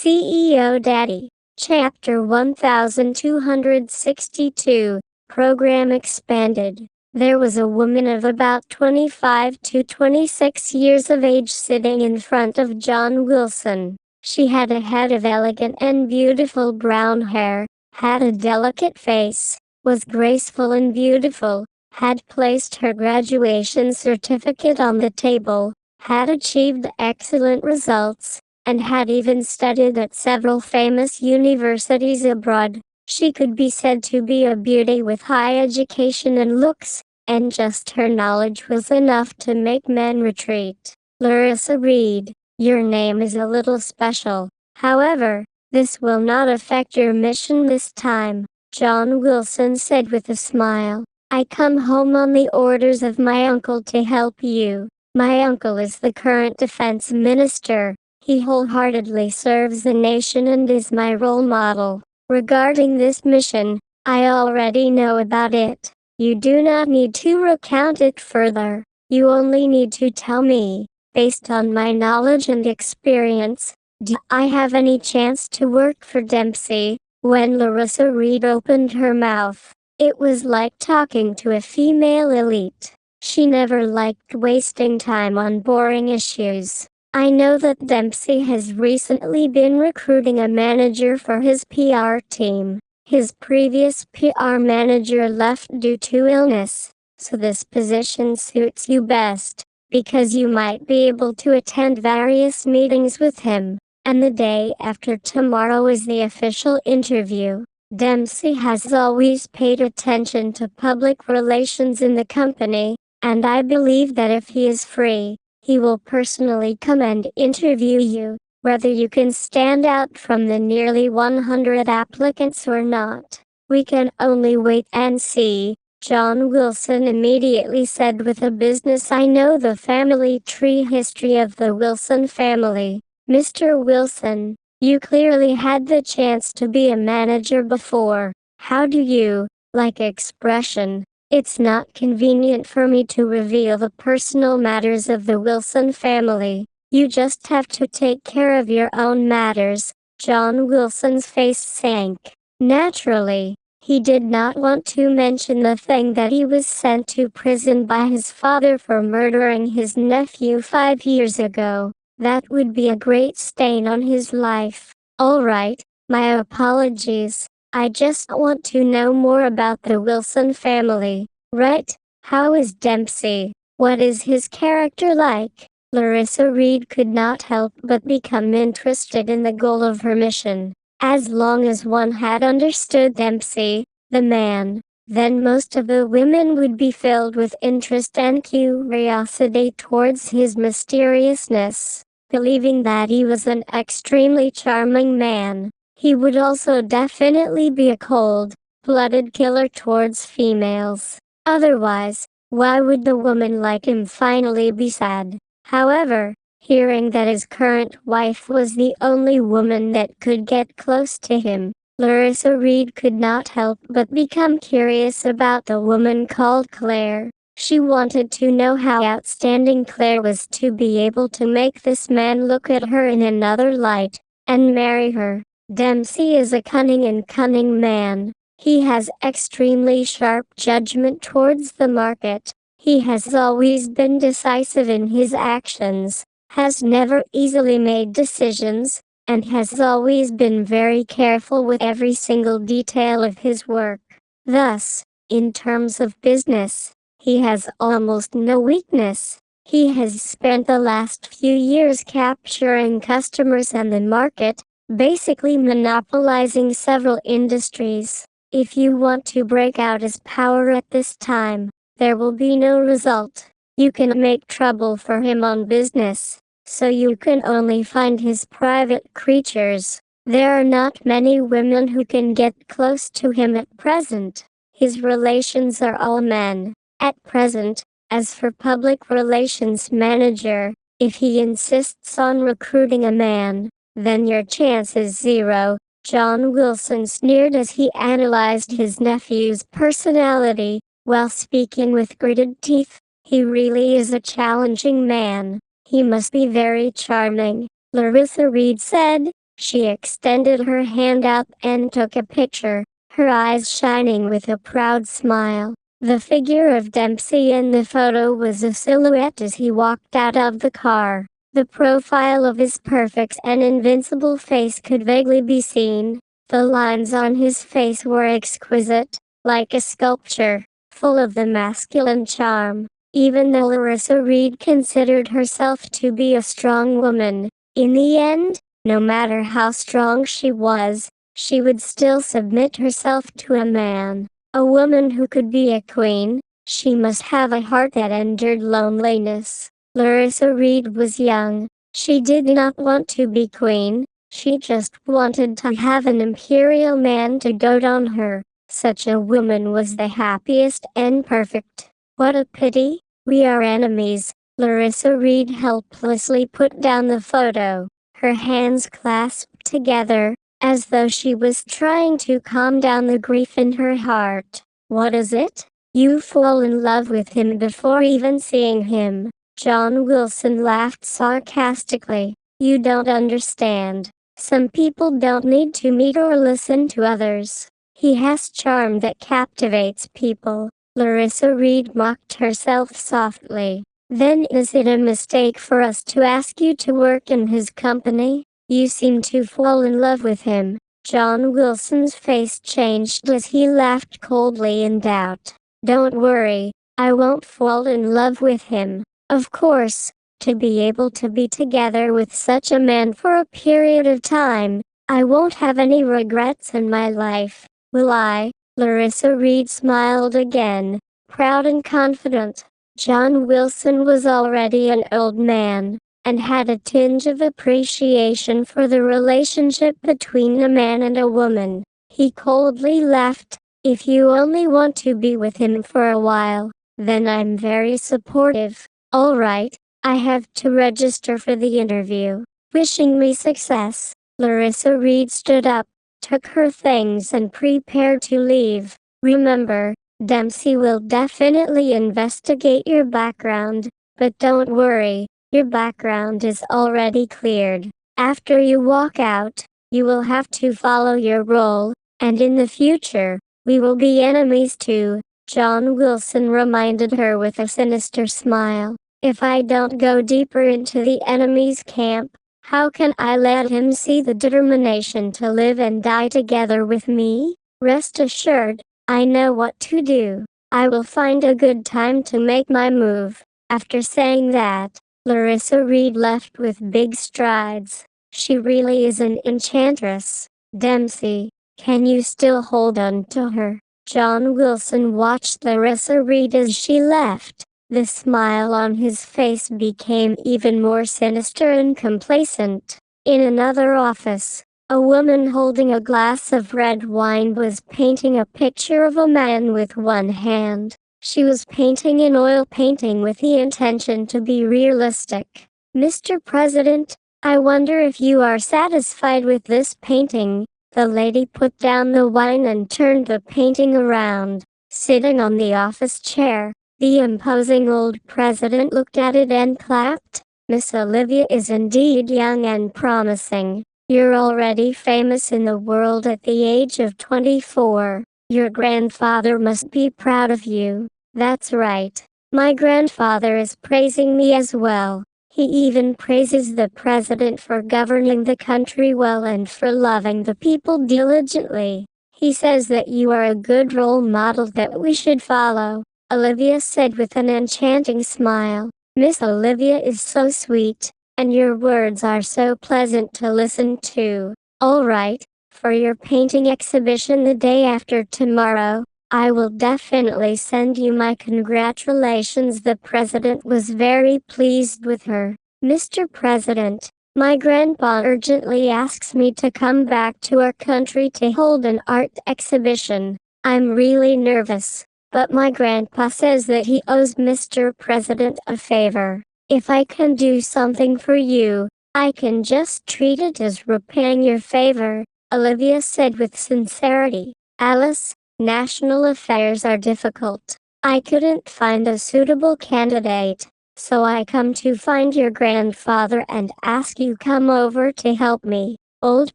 CEO Daddy. Chapter 1262. Program expanded. There was a woman of about 25 to 26 years of age sitting in front of John Wilson. She had a head of elegant and beautiful brown hair, had a delicate face, was graceful and beautiful, had placed her graduation certificate on the table, had achieved excellent results, and had even studied at several famous universities abroad. She could be said to be a beauty with high education and looks, and just her knowledge was enough to make men retreat. Larissa Reed, your name is a little special. However, this will not affect your mission this time, John Wilson said with a smile. I come home on the orders of my uncle to help you. My uncle is the current defense minister. He wholeheartedly serves the nation and is my role model. Regarding this mission, I already know about it. You do not need to recount it further. You only need to tell me, based on my knowledge and experience, do I have any chance to work for Dempsey? When Larissa Reed opened her mouth, it was like talking to a female elite. She never liked wasting time on boring issues. I know that Dempsey has recently been recruiting a manager for his PR team. His previous PR manager left due to illness, so this position suits you best, because you might be able to attend various meetings with him, and the day after tomorrow is the official interview. Dempsey has always paid attention to public relations in the company, and I believe that if he is free, he will personally come and interview you, whether you can stand out from the nearly 100 applicants or not. We can only wait and see, John Wilson immediately said with a business I know the family tree history of the Wilson family. Mr. Wilson, you clearly had the chance to be a manager before. How do you like expression? It's not convenient for me to reveal the personal matters of the Wilson family. You just have to take care of your own matters. John Wilson's face sank. Naturally, he did not want to mention the thing that he was sent to prison by his father for murdering his nephew 5 years ago. That would be a great stain on his life. All right, my apologies. I just want to know more about the Wilson family. Right? How is Dempsey? What is his character like? Larissa Reed could not help but become interested in the goal of her mission. As long as one had understood Dempsey, the man, then most of the women would be filled with interest and curiosity towards his mysteriousness, believing that he was an extremely charming man. He would also definitely be a cold-blooded killer towards females. Otherwise, why would the woman like him finally be sad? However, hearing that his current wife was the only woman that could get close to him, Larissa Reed could not help but become curious about the woman called Claire. She wanted to know how outstanding Claire was to be able to make this man look at her in another light, and marry her. Dempsey is a cunning man. He has extremely sharp judgment towards the market. He has always been decisive in his actions, has never easily made decisions, and has always been very careful with every single detail of his work. Thus, in terms of business, he has almost no weakness. He has spent the last few years capturing customers and the market, basically monopolizing several industries. If you want to break out his power at this time, there will be no result. You can make trouble for him on business, so you can only find his private creatures. There are not many women who can get close to him at present. His relations are all men, at present. As for public relations manager, if he insists on recruiting a man, then your chance is zero. John Wilson sneered as he analyzed his nephew's personality, while speaking with gritted teeth. He really is a challenging man. He must be very charming, Larissa Reed said. She extended her hand up and took a picture, her eyes shining with a proud smile. The figure of Dempsey in the photo was a silhouette as he walked out of the car. The profile of his perfect and invincible face could vaguely be seen. The lines on his face were exquisite, like a sculpture, full of the masculine charm. Even though Larissa Reed considered herself to be a strong woman, in the end, no matter how strong she was, she would still submit herself to a man. A woman who could be a queen, she must have a heart that endured loneliness. Larissa Reed was young. She did not want to be queen. She just wanted to have an imperial man to dote on her. Such a woman was the happiest and perfect. What a pity, we are enemies. Larissa Reed helplessly put down the photo, her hands clasped together, as though she was trying to calm down the grief in her heart. What is it? You fall in love with him before even seeing him. John Wilson laughed sarcastically. You don't understand. Some people don't need to meet or listen to others. He has charm that captivates people. Larissa Reed mocked herself softly. Then is it a mistake for us to ask you to work in his company? You seem to fall in love with him. John Wilson's face changed as he laughed coldly in doubt. Don't worry, I won't fall in love with him. Of course, to be able to be together with such a man for a period of time, I won't have any regrets in my life, will I? Larissa Reed smiled again, proud and confident. John Wilson was already an old man, and had a tinge of appreciation for the relationship between a man and a woman. He coldly laughed. If you only want to be with him for a while, then I'm very supportive. All right, I have to register for the interview. Wishing me success. Larissa Reed stood up, took her things and prepared to leave. Remember, Dempsey will definitely investigate your background, but don't worry. Your background is already cleared. After you walk out, you will have to follow your role, and in the future, we will be enemies too. John Wilson reminded her with a sinister smile. If I don't go deeper into the enemy's camp, how can I let him see the determination to live and die together with me? Rest assured, I know what to do. I will find a good time to make my move. After saying that, Larissa Reed left with big strides. She really is an enchantress. Dempsey, can you still hold on to her? John Wilson watched Larissa Reed as she left. The smile on his face became even more sinister and complacent. In another office, a woman holding a glass of red wine was painting a picture of a man with one hand. She was painting in oil painting with the intention to be realistic. Mr. President, I wonder if you are satisfied with this painting. The lady put down the wine and turned the painting around. Sitting on the office chair, the imposing old president looked at it and clapped. Miss Olivia is indeed young and promising. You're already famous in the world at the age of 24. Your grandfather must be proud of you. That's right. My grandfather is praising me as well. He even praises the president for governing the country well and for loving the people diligently. He says that you are a good role model that we should follow, Olivia said with an enchanting smile. Miss Olivia is so sweet, and your words are so pleasant to listen to. All right, for your painting exhibition the day after tomorrow, I will definitely send you my congratulations. The president was very pleased with her. Mr. President, my grandpa urgently asks me to come back to our country to hold an art exhibition. I'm really nervous, but my grandpa says that he owes Mr. President a favor. If I can do something for you, I can just treat it as repaying your favor, Olivia said with sincerity. Alice, national affairs are difficult. I couldn't find a suitable candidate, so I come to find your grandfather and ask you come over to help me. Old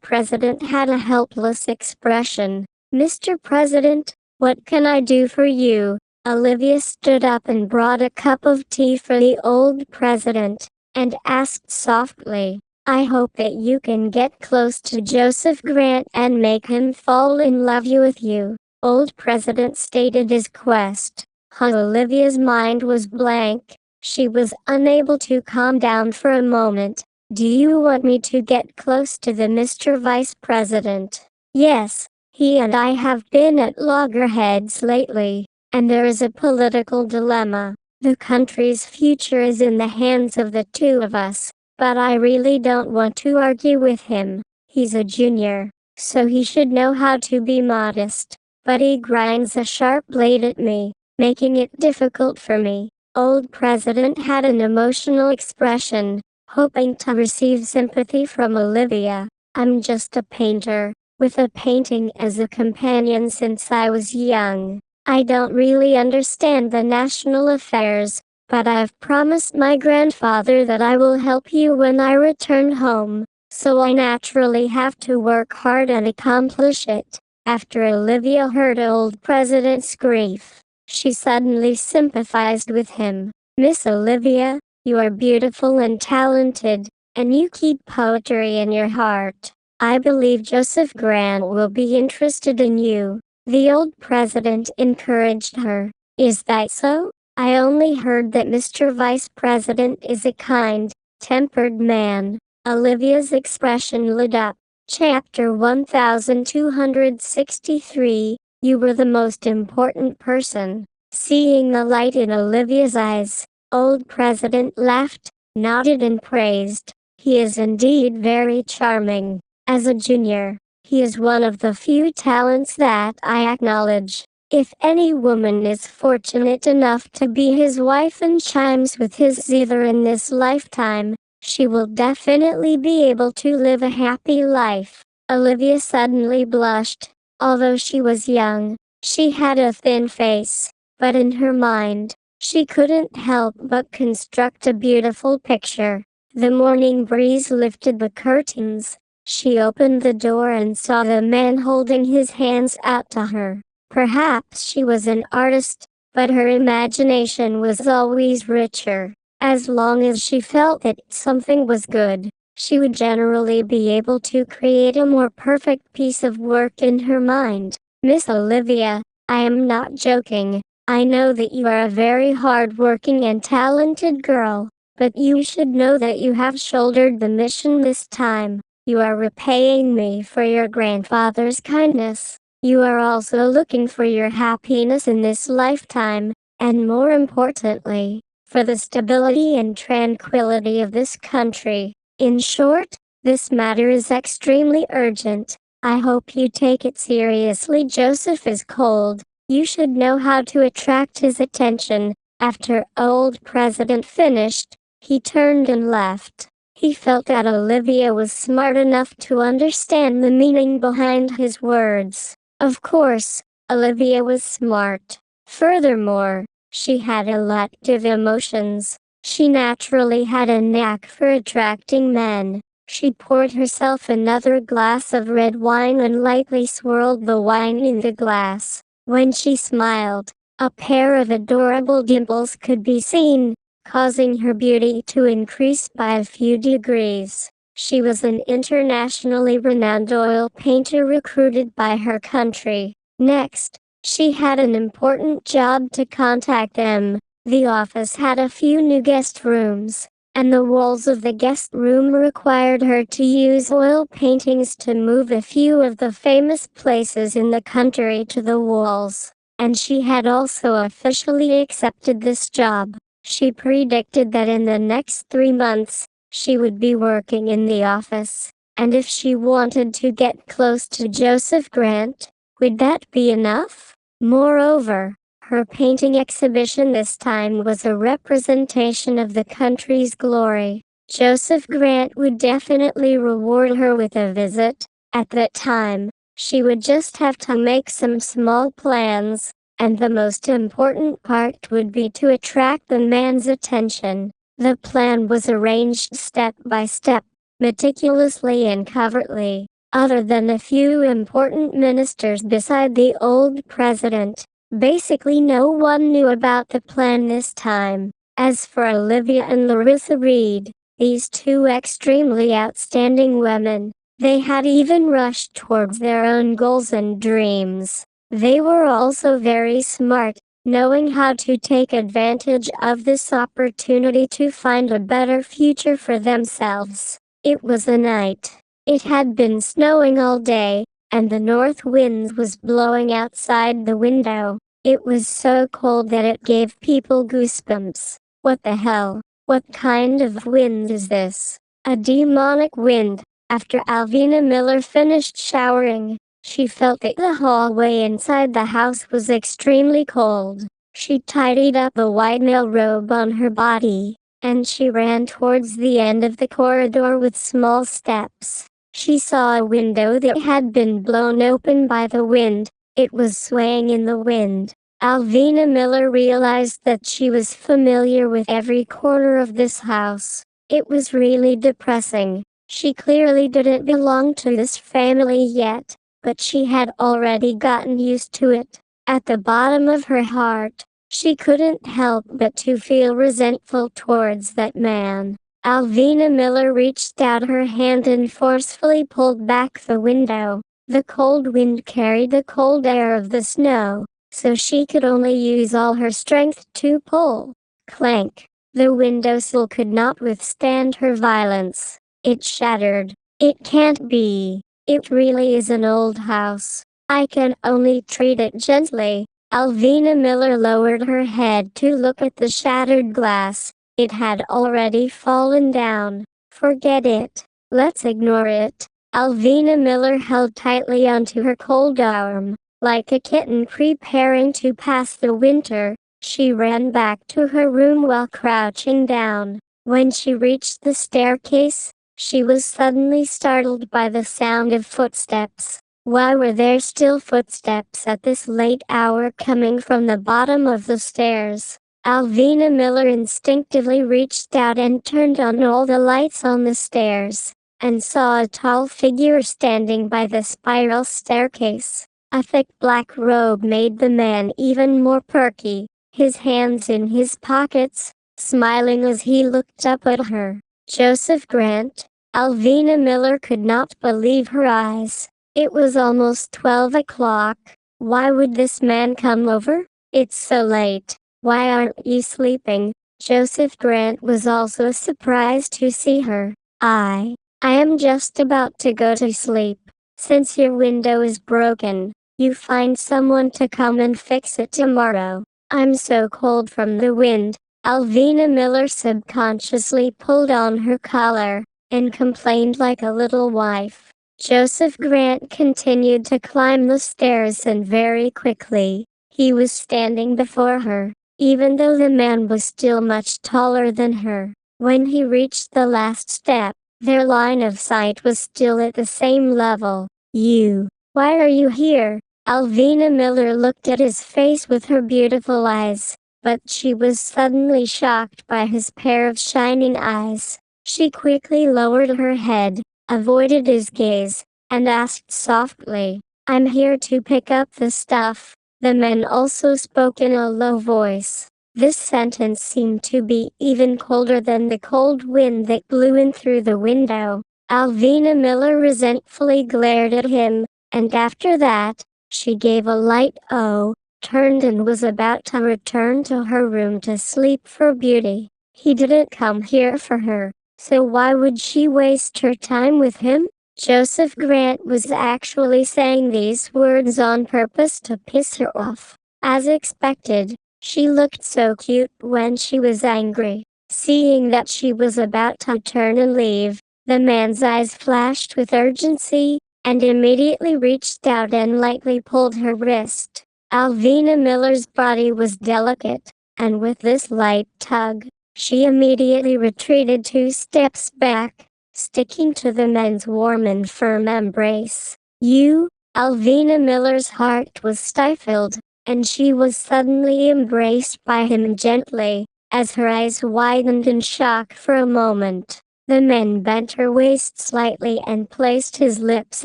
President had a helpless expression. "Mr. President, what can I do for you?" Olivia stood up and brought a cup of tea for the old president, and asked softly, "I hope that you can get close to Joseph Grant and make him fall in love with you." Old President stated his quest. Olivia's mind was blank. She was unable to calm down for a moment. "Do you want me to get close to the Mr. Vice President?" "Yes, he and I have been at loggerheads lately, and there is a political dilemma. The country's future is in the hands of the two of us, but I really don't want to argue with him. He's a junior, so he should know how to be modest, but he grinds a sharp blade at me, making it difficult for me." Old President had an emotional expression, hoping to receive sympathy from Olivia. "I'm just a painter, with a painting as a companion since I was young. I don't really understand the national affairs, but I've promised my grandfather that I will help you when I return home, so I naturally have to work hard and accomplish it." After Olivia heard Old President's grief, she suddenly sympathized with him. "Miss Olivia, you are beautiful and talented, and you keep poetry in your heart. I believe Joseph Grant will be interested in you." The old president encouraged her. "Is that so? I only heard that Mr. Vice President is a kind-tempered man." Olivia's expression lit up. Chapter 1263, "You were the most important person." Seeing the light in Olivia's eyes, Old President laughed, nodded and praised. "He is indeed very charming. As a junior, he is one of the few talents that I acknowledge. If any woman is fortunate enough to be his wife and chimes with his zither in this lifetime, she will definitely be able to live a happy life." Olivia suddenly blushed. Although she was young, she had a thin face, but in her mind, she couldn't help but construct a beautiful picture. The morning breeze lifted the curtains. She opened the door and saw the man holding his hands out to her. Perhaps she was an artist, but her imagination was always richer. As long as she felt that something was good, she would generally be able to create a more perfect piece of work in her mind. "Miss Olivia, I am not joking. I know that you are a very hard-working and talented girl, but you should know that you have shouldered the mission this time. You are repaying me for your grandfather's kindness. You are also looking for your happiness in this lifetime, and more importantly, for the stability and tranquility of this country. In short, this matter is extremely urgent. I hope you take it seriously. Joseph is cold. You should know how to attract his attention." After Old President finished, he turned and left. He felt that Olivia was smart enough to understand the meaning behind his words. Of course, Olivia was smart. Furthermore, she had a lot of emotions. She naturally had a knack for attracting men. She poured herself another glass of red wine and lightly swirled the wine in the glass. When she smiled, a pair of adorable dimples could be seen, causing her beauty to increase by a few degrees. She was an internationally renowned oil painter recruited by her country. Next, she had an important job to contact them. The office had a few new guest rooms, and the walls of the guest room required her to use oil paintings to move a few of the famous places in the country to the walls. And she had also officially accepted this job. She predicted that in the next 3 months, she would be working in the office, and if she wanted to get close to Joseph Grant, would that be enough? Moreover, her painting exhibition this time was a representation of the country's glory. Joseph Grant would definitely reward her with a visit. At that time, she would just have to make some small plans, and the most important part would be to attract the man's attention. The plan was arranged step by step. meticulously and covertly. Other than a few important ministers beside the old president, basically no one knew about the plan this time. As for Olivia and Larissa Reed, these two extremely outstanding women, they had even rushed towards their own goals and dreams. They were also very smart, knowing how to take advantage of this opportunity to find a better future for themselves. It was a night. It had been snowing all day, and the north wind was blowing outside the window. It was so cold that it gave people goosebumps. What the hell? What kind of wind is this? A demonic wind. After Alvina Miller finished showering, she felt that the hallway inside the house was extremely cold. She tidied up the white mail robe on her body, and she ran towards the end of the corridor with small steps. She saw a window that had been blown open by the wind. It was swaying in the wind. Alvina Miller realized that she was familiar with every corner of this house. It was really depressing. She clearly didn't belong to this family yet, but she had already gotten used to it. At the bottom of her heart, she couldn't help but to feel resentful towards that man. Alvina Miller reached out her hand and forcefully pulled back the window. The cold wind carried the cold air of the snow, so she could only use all her strength to pull. Clank! The windowsill could not withstand her violence. It shattered. It can't be. It really is an old house. I can only treat it gently. Alvina Miller lowered her head to look at the shattered glass. It had already fallen down. Forget it. Let's ignore it. Alvina Miller held tightly onto her cold arm. Like a kitten preparing to pass the winter, she ran back to her room while crouching down. When she reached the staircase, she was suddenly startled by the sound of footsteps. Why were there still footsteps at this late hour coming from the bottom of the stairs? Alvina Miller instinctively reached out and turned on all the lights on the stairs, and saw a tall figure standing by the spiral staircase. A thick black robe made the man even more perky, his hands in his pockets, smiling as he looked up at her. Joseph Grant. Alvina Miller could not believe her eyes. It was almost 12 o'clock. Why would this man come over? It's so late. Why aren't you sleeping? Joseph Grant was also surprised to see her. I am just about to go to sleep. Since your window is broken, you find someone to come and fix it tomorrow. I'm so cold from the wind. Alvina Miller subconsciously pulled on her collar and complained like a little wife. Joseph Grant continued to climb the stairs, and very quickly, he was standing before her, even though the man was still much taller than her. When he reached the last step, their line of sight was still at the same level. Why are you here? Alvina Miller looked at his face with her beautiful eyes, but she was suddenly shocked by his pair of shining eyes. She quickly lowered her head, avoided his gaze, and asked softly, I'm here to pick up the stuff. The man also spoke in a low voice. This sentence seemed to be even colder than the cold wind that blew in through the window. Alvina Miller resentfully glared at him, and after that, she gave a light "oh," turned and was about to return to her room to sleep for beauty. He didn't come here for her, so why would she waste her time with him? Joseph Grant was actually saying these words on purpose to piss her off. As expected, she looked so cute when she was angry. Seeing that she was about to turn and leave, the man's eyes flashed with urgency, and immediately reached out and lightly pulled her wrist. Alvina Miller's body was delicate, and with this light tug, she immediately retreated 2 steps back, sticking to the man's warm and firm embrace. Alvina Miller's heart was stifled, and she was suddenly embraced by him gently, as her eyes widened in shock for a moment. The man bent her waist slightly and placed his lips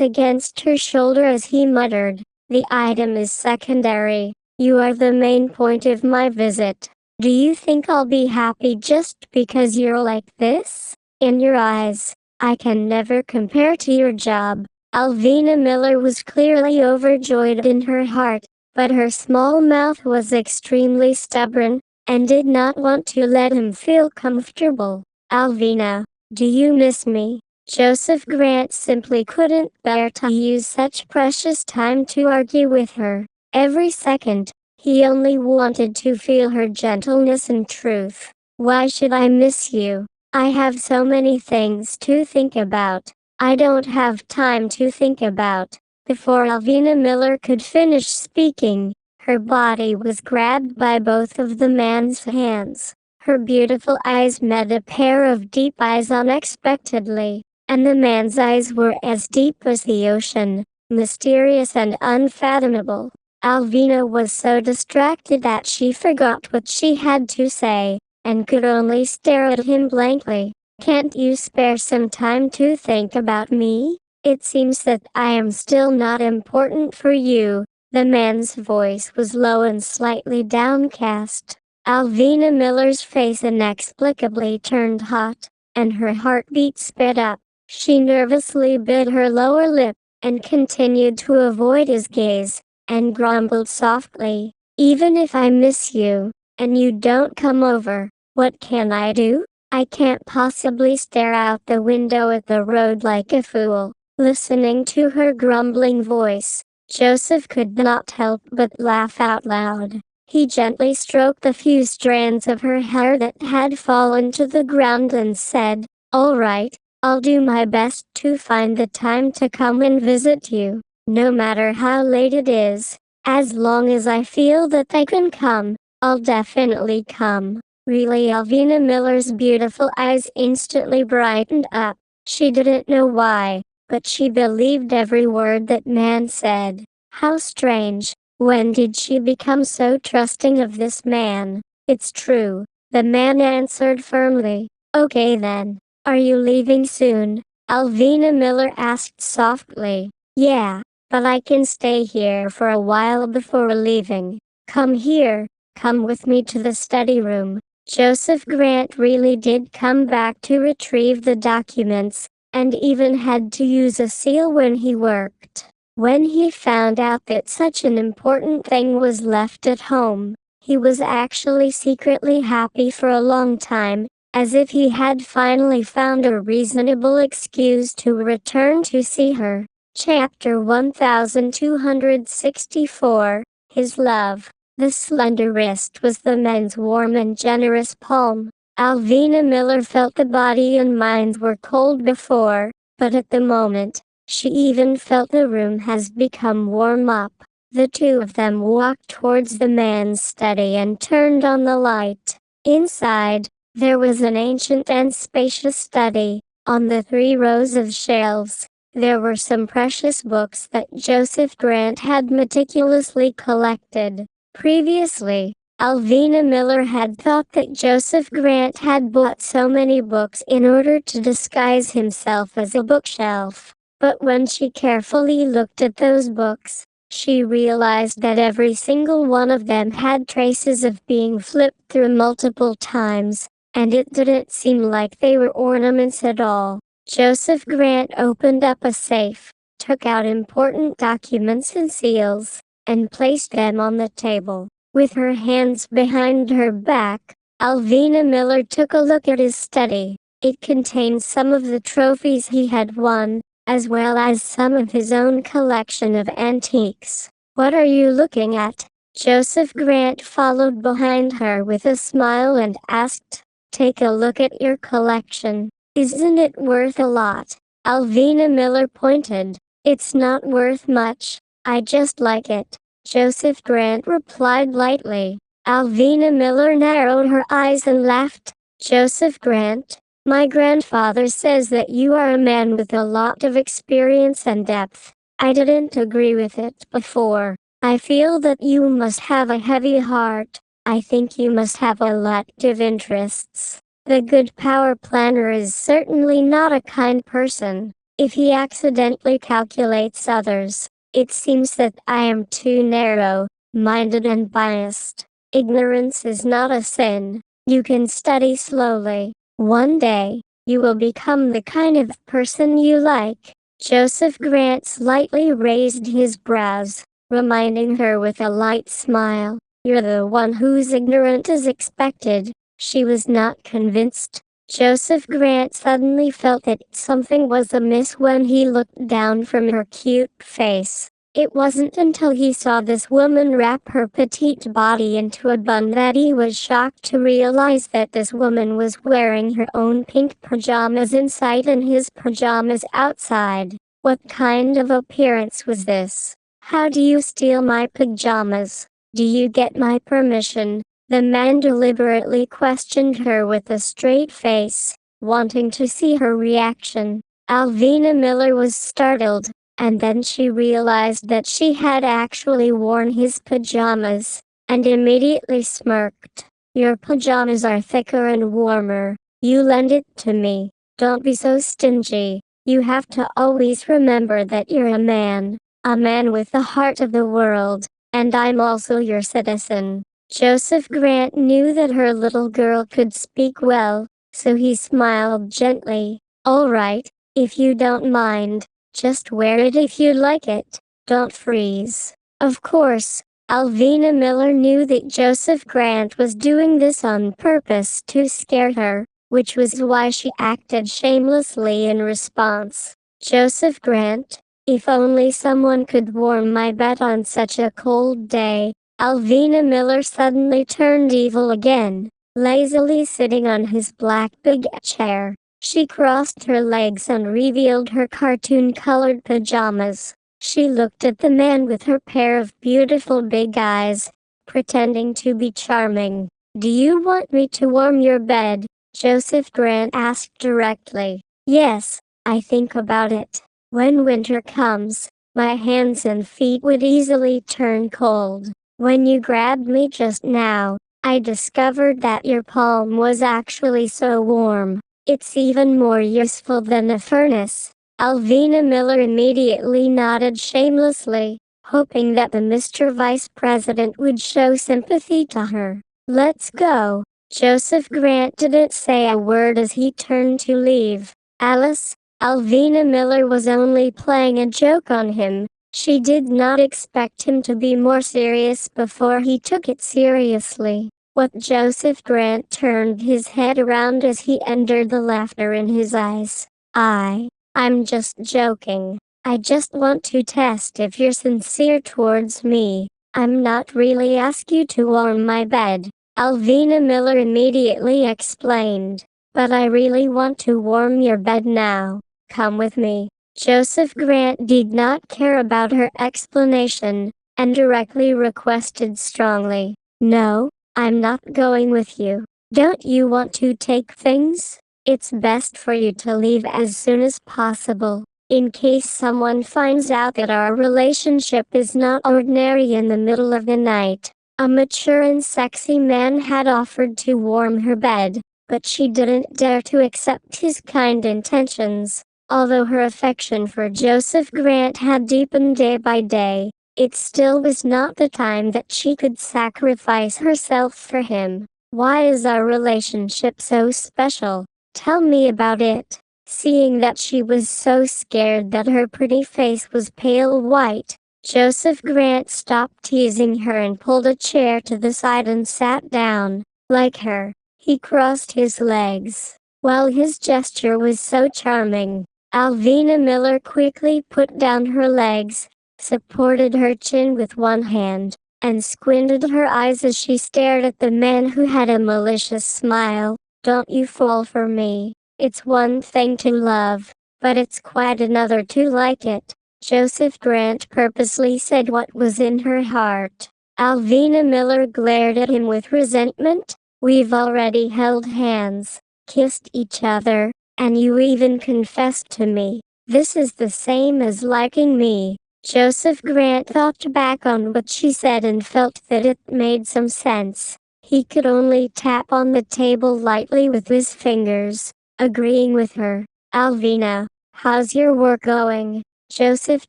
against her shoulder as he muttered, "The item is secondary. You are the main point of my visit. Do you think I'll be happy just because you're like this? In your eyes, I can never compare to your job." Alvina Miller was clearly overjoyed in her heart, but her small mouth was extremely stubborn, and did not want to let him feel comfortable. "Alvina, do you miss me?" Joseph Grant simply couldn't bear to use such precious time to argue with her. Every second, he only wanted to feel her gentleness and truth. "Why should I miss you? I have so many things to think about." "I don't have time to think about." Before Alvina Miller could finish speaking, her body was grabbed by both of the man's hands. Her beautiful eyes met a pair of deep eyes unexpectedly, and the man's eyes were as deep as the ocean, mysterious and unfathomable. Alvina was so distracted that she forgot what she had to say, and could only stare at him blankly. "Can't you spare some time to think about me? It seems that I am still not important for you." The man's voice was low and slightly downcast. Alvina Miller's face inexplicably turned hot, and her heartbeat sped up. She nervously bit her lower lip, and continued to avoid his gaze, and grumbled softly, "Even if I miss you, and you don't come over, what can I do? I can't possibly stare out the window at the road like a fool." Listening to her grumbling voice, Joseph could not help but laugh out loud. He gently stroked the few strands of her hair that had fallen to the ground and said, "All right, I'll do my best to find the time to come and visit you, no matter how late it is. As long as I feel that I can come, I'll definitely come." Really, Alvina Miller's beautiful eyes instantly brightened up. She didn't know why, but she believed every word that man said. How strange. When did she become so trusting of this man? "It's true," the man answered firmly. "Okay then. Are you leaving soon?" Alvina Miller asked softly. "Yeah, but I can stay here for a while before leaving." "Come here. Come with me to the study room." Joseph Grant really did come back to retrieve the documents, and even had to use a seal when he worked. When he found out that such an important thing was left at home, he was actually secretly happy for a long time, as if he had finally found a reasonable excuse to return to see her. Chapter 1264, His Love. The slender wrist was the man's warm and generous palm. Alvina Miller felt the body and mind were cold before, but at the moment, she even felt the room has become warm up. The two of them walked towards the man's study and turned on the light. Inside, there was an ancient and spacious study. On the 3 rows of shelves, there were some precious books that Joseph Grant had meticulously collected. Previously, Alvina Miller had thought that Joseph Grant had bought so many books in order to disguise himself as a bookshelf. But when she carefully looked at those books, she realized that every single one of them had traces of being flipped through multiple times, and it didn't seem like they were ornaments at all. Joseph Grant opened up a safe, took out important documents and seals, and placed them on the table. With her hands behind her back, Alvina Miller took a look at his study. It contained some of the trophies he had won, as well as some of his own collection of antiques. "What are you looking at?" Joseph Grant followed behind her with a smile and asked. "Take a look at your collection. Isn't it worth a lot?" Alvina Miller pointed. "It's not worth much. I just like it," Joseph Grant replied lightly. Alvina Miller narrowed her eyes and laughed. "Joseph Grant, my grandfather says that you are a man with a lot of experience and depth. I didn't agree with it before. I feel that you must have a heavy heart. I think you must have a lot of interests." The good power planner is certainly not a kind person. If he accidentally calculates others, it seems that I am too narrow-minded and biased. Ignorance is not a sin. You can study slowly. One day, you will become the kind of person you like. Joseph Grant slightly raised his brows, reminding her with a light smile, "You're the one who's ignorant as expected." She was not convinced. Joseph Grant suddenly felt that something was amiss when he looked down from her cute face. It wasn't until he saw this woman wrap her petite body into a bun that he was shocked to realize that this woman was wearing her own pink pajamas inside and his pajamas outside. What kind of appearance was this? "How do you steal my pajamas? Do you get my permission?" The man deliberately questioned her with a straight face, wanting to see her reaction. Alvina Miller was startled. And then she realized that she had actually worn his pajamas, and immediately smirked. "Your pajamas are thicker and warmer. You lend it to me. Don't be so stingy. You have to always remember that you're a man with the heart of the world, and I'm also your citizen." Joseph Grant knew that her little girl could speak well, so he smiled gently. "All right, if you don't mind. Just wear it if you like it. Don't freeze." Of course, Alvina Miller knew that Joseph Grant was doing this on purpose to scare her, which was why she acted shamelessly in response. "Joseph Grant, if only someone could warm my bed on such a cold day." Alvina Miller suddenly turned evil again, lazily sitting on his black big chair. She crossed her legs and revealed her cartoon-colored pajamas. She looked at the man with her pair of beautiful big eyes, pretending to be charming. "Do you want me to warm your bed?" Joseph Grant asked directly. "Yes, I think about it. When winter comes, my hands and feet would easily turn cold. When you grabbed me just now, I discovered that your palm was actually so warm. It's even more useful than a furnace." Alvina Miller immediately nodded shamelessly, hoping that the Mr. Vice President would show sympathy to her. "Let's go." Joseph Grant didn't say a word as he turned to leave. Alice, Alvina Miller was only playing a joke on him. She did not expect him to be more serious before he took it seriously. What Joseph Grant turned his head around as he entered the laughter in his eyes. I'm just joking. I just want to test if you're sincere towards me. I'm not really asking you to warm my bed," Alvina Miller immediately explained. "But I really want to warm your bed now. Come with me." Joseph Grant did not care about her explanation, and directly requested strongly, "No, I'm not going with you. Don't you want to take things? It's best for you to leave as soon as possible, in case someone finds out that our relationship is not ordinary." In the middle of the night, a mature and sexy man had offered to warm her bed, but she didn't dare to accept his kind intentions. Although her affection for Joseph Grant had deepened day by day, it still was not the time that she could sacrifice herself for him. "Why is our relationship so special? Tell me about it." Seeing that she was so scared that her pretty face was pale white, Joseph Grant stopped teasing her and pulled a chair to the side and sat down. Like her, he crossed his legs. While his gesture was so charming, Alvina Miller quickly put down her legs, supported her chin with one hand, and squinted her eyes as she stared at the man who had a malicious smile. "Don't you fall for me. It's one thing to love, but it's quite another to like it." Joseph Grant purposely said what was in her heart. Alvina Miller glared at him with resentment. "We've already held hands, kissed each other, and you even confessed to me. This is the same as liking me." Joseph Grant thought back on what she said and felt that it made some sense. He could only tap on the table lightly with his fingers, agreeing with her. "Alvina, how's your work going?" Joseph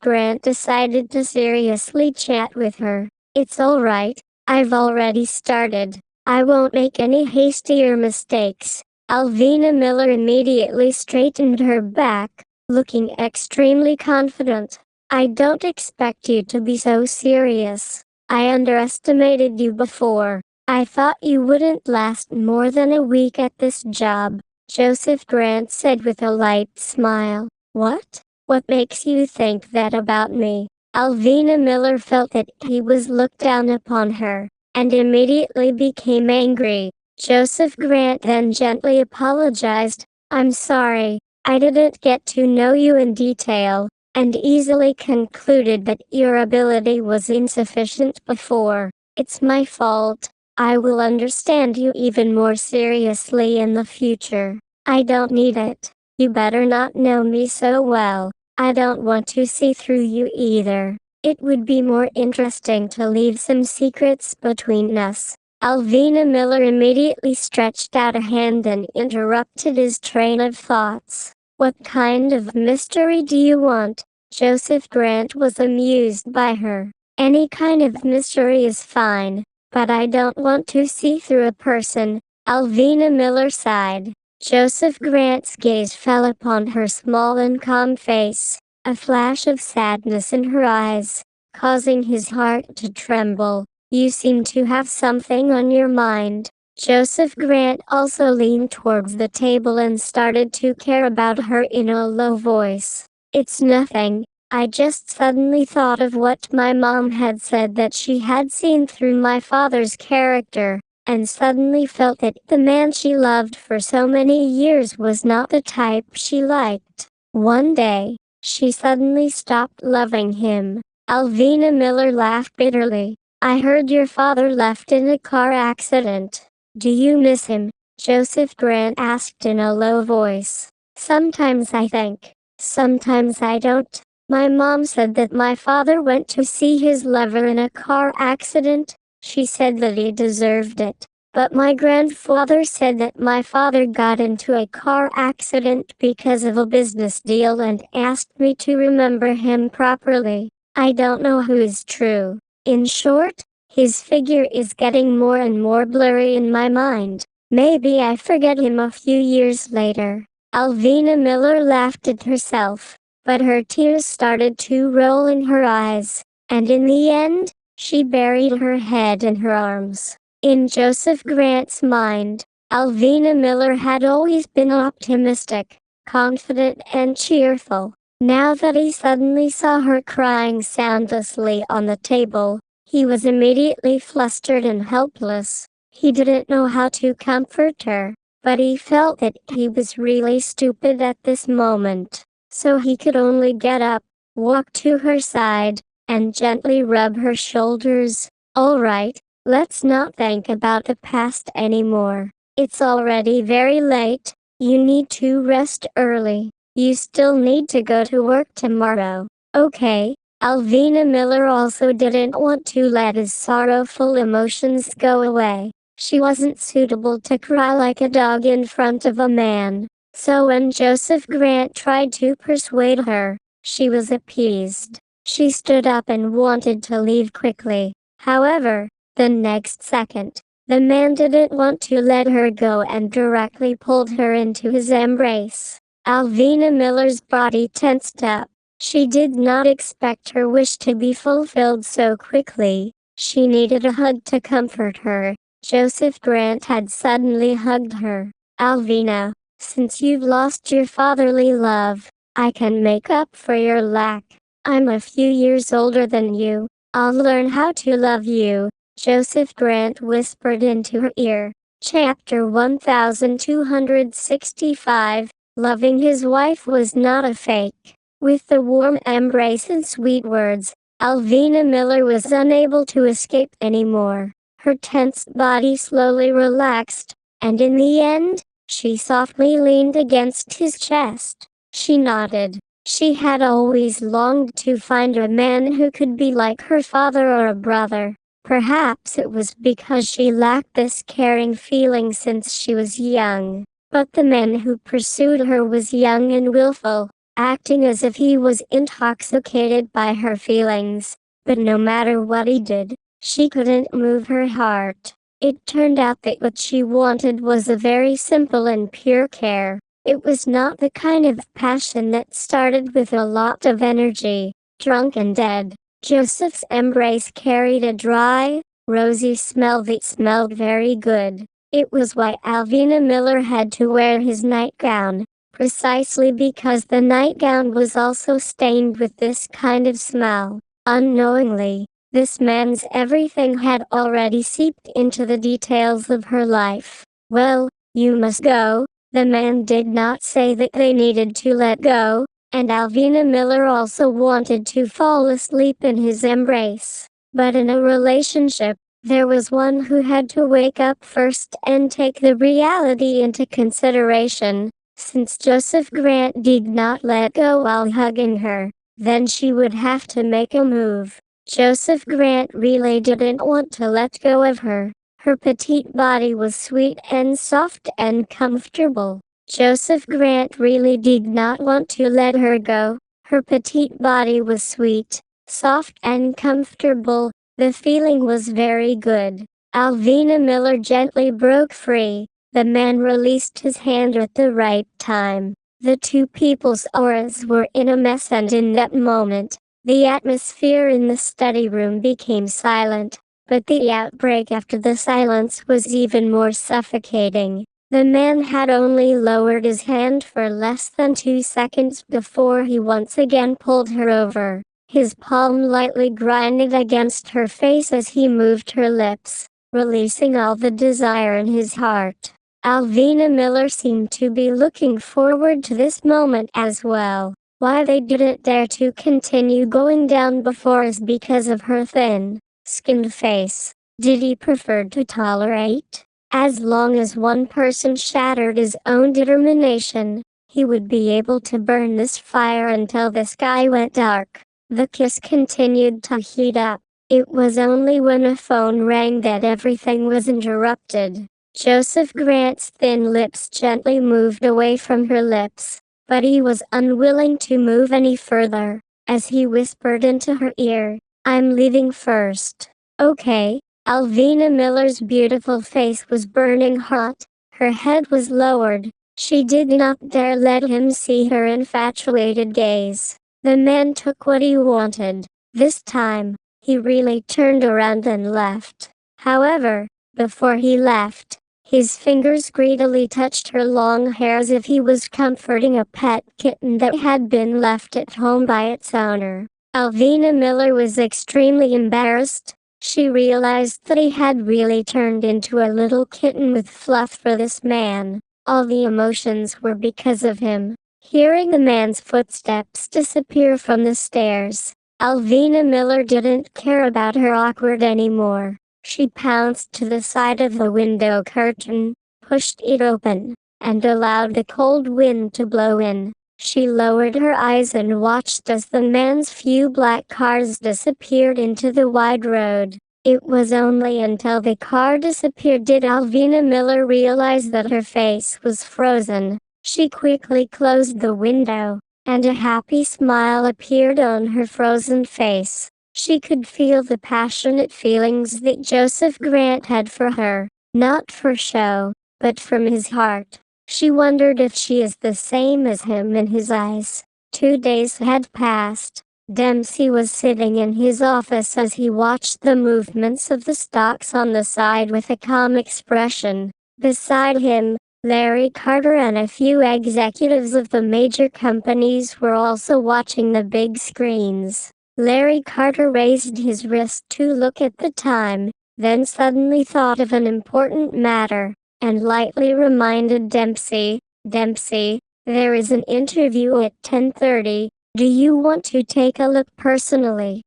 Grant decided to seriously chat with her. "It's alright, I've already started. I won't make any hastier mistakes." Alvina Miller immediately straightened her back, looking extremely confident. "I don't expect you to be so serious. I underestimated you before. I thought you wouldn't last more than a week at this job," Joseph Grant said with a light smile. "What? What makes you think that about me?" Alvina Miller felt that he was looked down upon her, and immediately became angry. Joseph Grant then gently apologized. "I'm sorry, I didn't get to know you in detail, and easily concluded that your ability was insufficient before. It's my fault. I will understand you even more seriously in the future. I don't need it. You better not know me so well. I don't want to see through you either. It would be more interesting to leave some secrets between us." Alvina Miller immediately stretched out a hand and interrupted his train of thoughts. "What kind of mystery do you want?" Joseph Grant was amused by her. "Any kind of mystery is fine, but I don't want to see through a person." Alvina Miller sighed. Joseph Grant's gaze fell upon her small and calm face, a flash of sadness in her eyes, causing his heart to tremble. "You seem to have something on your mind." Joseph Grant also leaned towards the table and started to care about her in a low voice. "It's nothing. I just suddenly thought of what my mom had said that she had seen through my father's character, and suddenly felt that the man she loved for so many years was not the type she liked. One day, she suddenly stopped loving him." Alvina Miller laughed bitterly. "I heard your father left in a car accident. Do you miss him?" Joseph Grant asked in a low voice. "Sometimes I think. Sometimes I don't. My mom said that my father went to see his lover in a car accident. She said that he deserved it. But my grandfather said that my father got into a car accident because of a business deal and asked me to remember him properly. I don't know who is true. In short, his figure is getting more and more blurry in my mind. Maybe I forget him a few years later." Alvina Miller laughed at herself, but her tears started to roll in her eyes, and in the end, she buried her head in her arms. In Joseph Grant's mind, Alvina Miller had always been optimistic, confident and cheerful. Now that he suddenly saw her crying soundlessly on the table, he was immediately flustered and helpless. He didn't know how to comfort her, but he felt that he was really stupid at this moment. So he could only get up, walk to her side, and gently rub her shoulders. "All right, let's not think about the past anymore. It's already very late. You need to rest early. You still need to go to work tomorrow." "Okay." Alvina Miller also didn't want to let his sorrowful emotions go away. She wasn't suitable to cry like a dog in front of a man. So when Joseph Grant tried to persuade her, she was appeased. She stood up and wanted to leave quickly. However, the next second, the man didn't want to let her go and directly pulled her into his embrace. Alvina Miller's body tensed up. She did not expect her wish to be fulfilled so quickly. She needed a hug to comfort her. Joseph Grant had suddenly hugged her. "Alvina, since you've lost your fatherly love, I can make up for your lack. I'm a few years older than you. I'll learn how to love you," Joseph Grant whispered into her ear. Chapter 1265. Loving his wife was not a fake. With the warm embrace and sweet words, Alvina Miller was unable to escape anymore. Her tense body slowly relaxed, and in the end, she softly leaned against his chest. She nodded. She had always longed to find a man who could be like her father or a brother. Perhaps it was because she lacked this caring feeling since she was young. But the man who pursued her was young and willful, acting as if he was intoxicated by her feelings. But no matter what he did, she couldn't move her heart. It turned out that what she wanted was a very simple and pure care. It was not the kind of passion that started with a lot of energy. Drunk and dead, Joseph's embrace carried a dry, rosy smell that smelled very good. It was why Alvina Miller had to wear his nightgown, precisely because the nightgown was also stained with this kind of smell. Unknowingly, this man's everything had already seeped into the details of her life. Well, you must go. The man did not say that they needed to let go, and Alvina Miller also wanted to fall asleep in his embrace. But in a relationship, there was one who had to wake up first and take the reality into consideration. Since Joseph Grant did not let go while hugging her, then she would have to make a move. Joseph Grant really didn't want to let go of her. Her petite body was sweet and soft and comfortable. Joseph Grant really did not want to let her go. Her petite body was sweet, soft and comfortable. The feeling was very good. Alvina Miller gently broke free. The man released his hand at the right time. The two people's auras were in a mess, and in that moment, the atmosphere in the study room became silent, but the outbreak after the silence was even more suffocating. The man had only lowered his hand for less than 2 seconds before he once again pulled her over. His palm lightly grinded against her face as he moved her lips, releasing all the desire in his heart. Alvina Miller seemed to be looking forward to this moment as well. Why they didn't dare to continue going down before is because of her thin-skinned face. Did he prefer to tolerate? As long as one person shattered his own determination, he would be able to burn this fire until the sky went dark. The kiss continued to heat up. It was only when a phone rang that everything was interrupted. Joseph Grant's thin lips gently moved away from her lips, but he was unwilling to move any further, as he whispered into her ear, "I'm leaving first." "Okay." Alvina Miller's beautiful face was burning hot. Her head was lowered. She did not dare let him see her infatuated gaze. The man took what he wanted. This time, he really turned around and left. However, before he left, his fingers greedily touched her long hair as if he was comforting a pet kitten that had been left at home by its owner. Alvina Miller was extremely embarrassed. She realized that he had really turned into a little kitten with fluff for this man. All the emotions were because of him. Hearing the man's footsteps disappear from the stairs, Alvina Miller didn't care about her awkward anymore. She pounced to the side of the window curtain, pushed it open, and allowed the cold wind to blow in. She lowered her eyes and watched as the man's few black cars disappeared into the wide road. It was only until the car disappeared did Alvina Miller realize that her face was frozen. She quickly closed the window, and a happy smile appeared on her frozen face. She could feel the passionate feelings that Joseph Grant had for her, not for show, but from his heart. She wondered if she is the same as him in his eyes. 2 days had passed. Dempsey was sitting in his office as he watched the movements of the stocks on the side with a calm expression. Beside him, Larry Carter and a few executives of the major companies were also watching the big screens. Larry Carter raised his wrist to look at the time, then suddenly thought of an important matter, and lightly reminded Dempsey, "Dempsey, there is an interview at 10:30. Do you want to take a look personally?"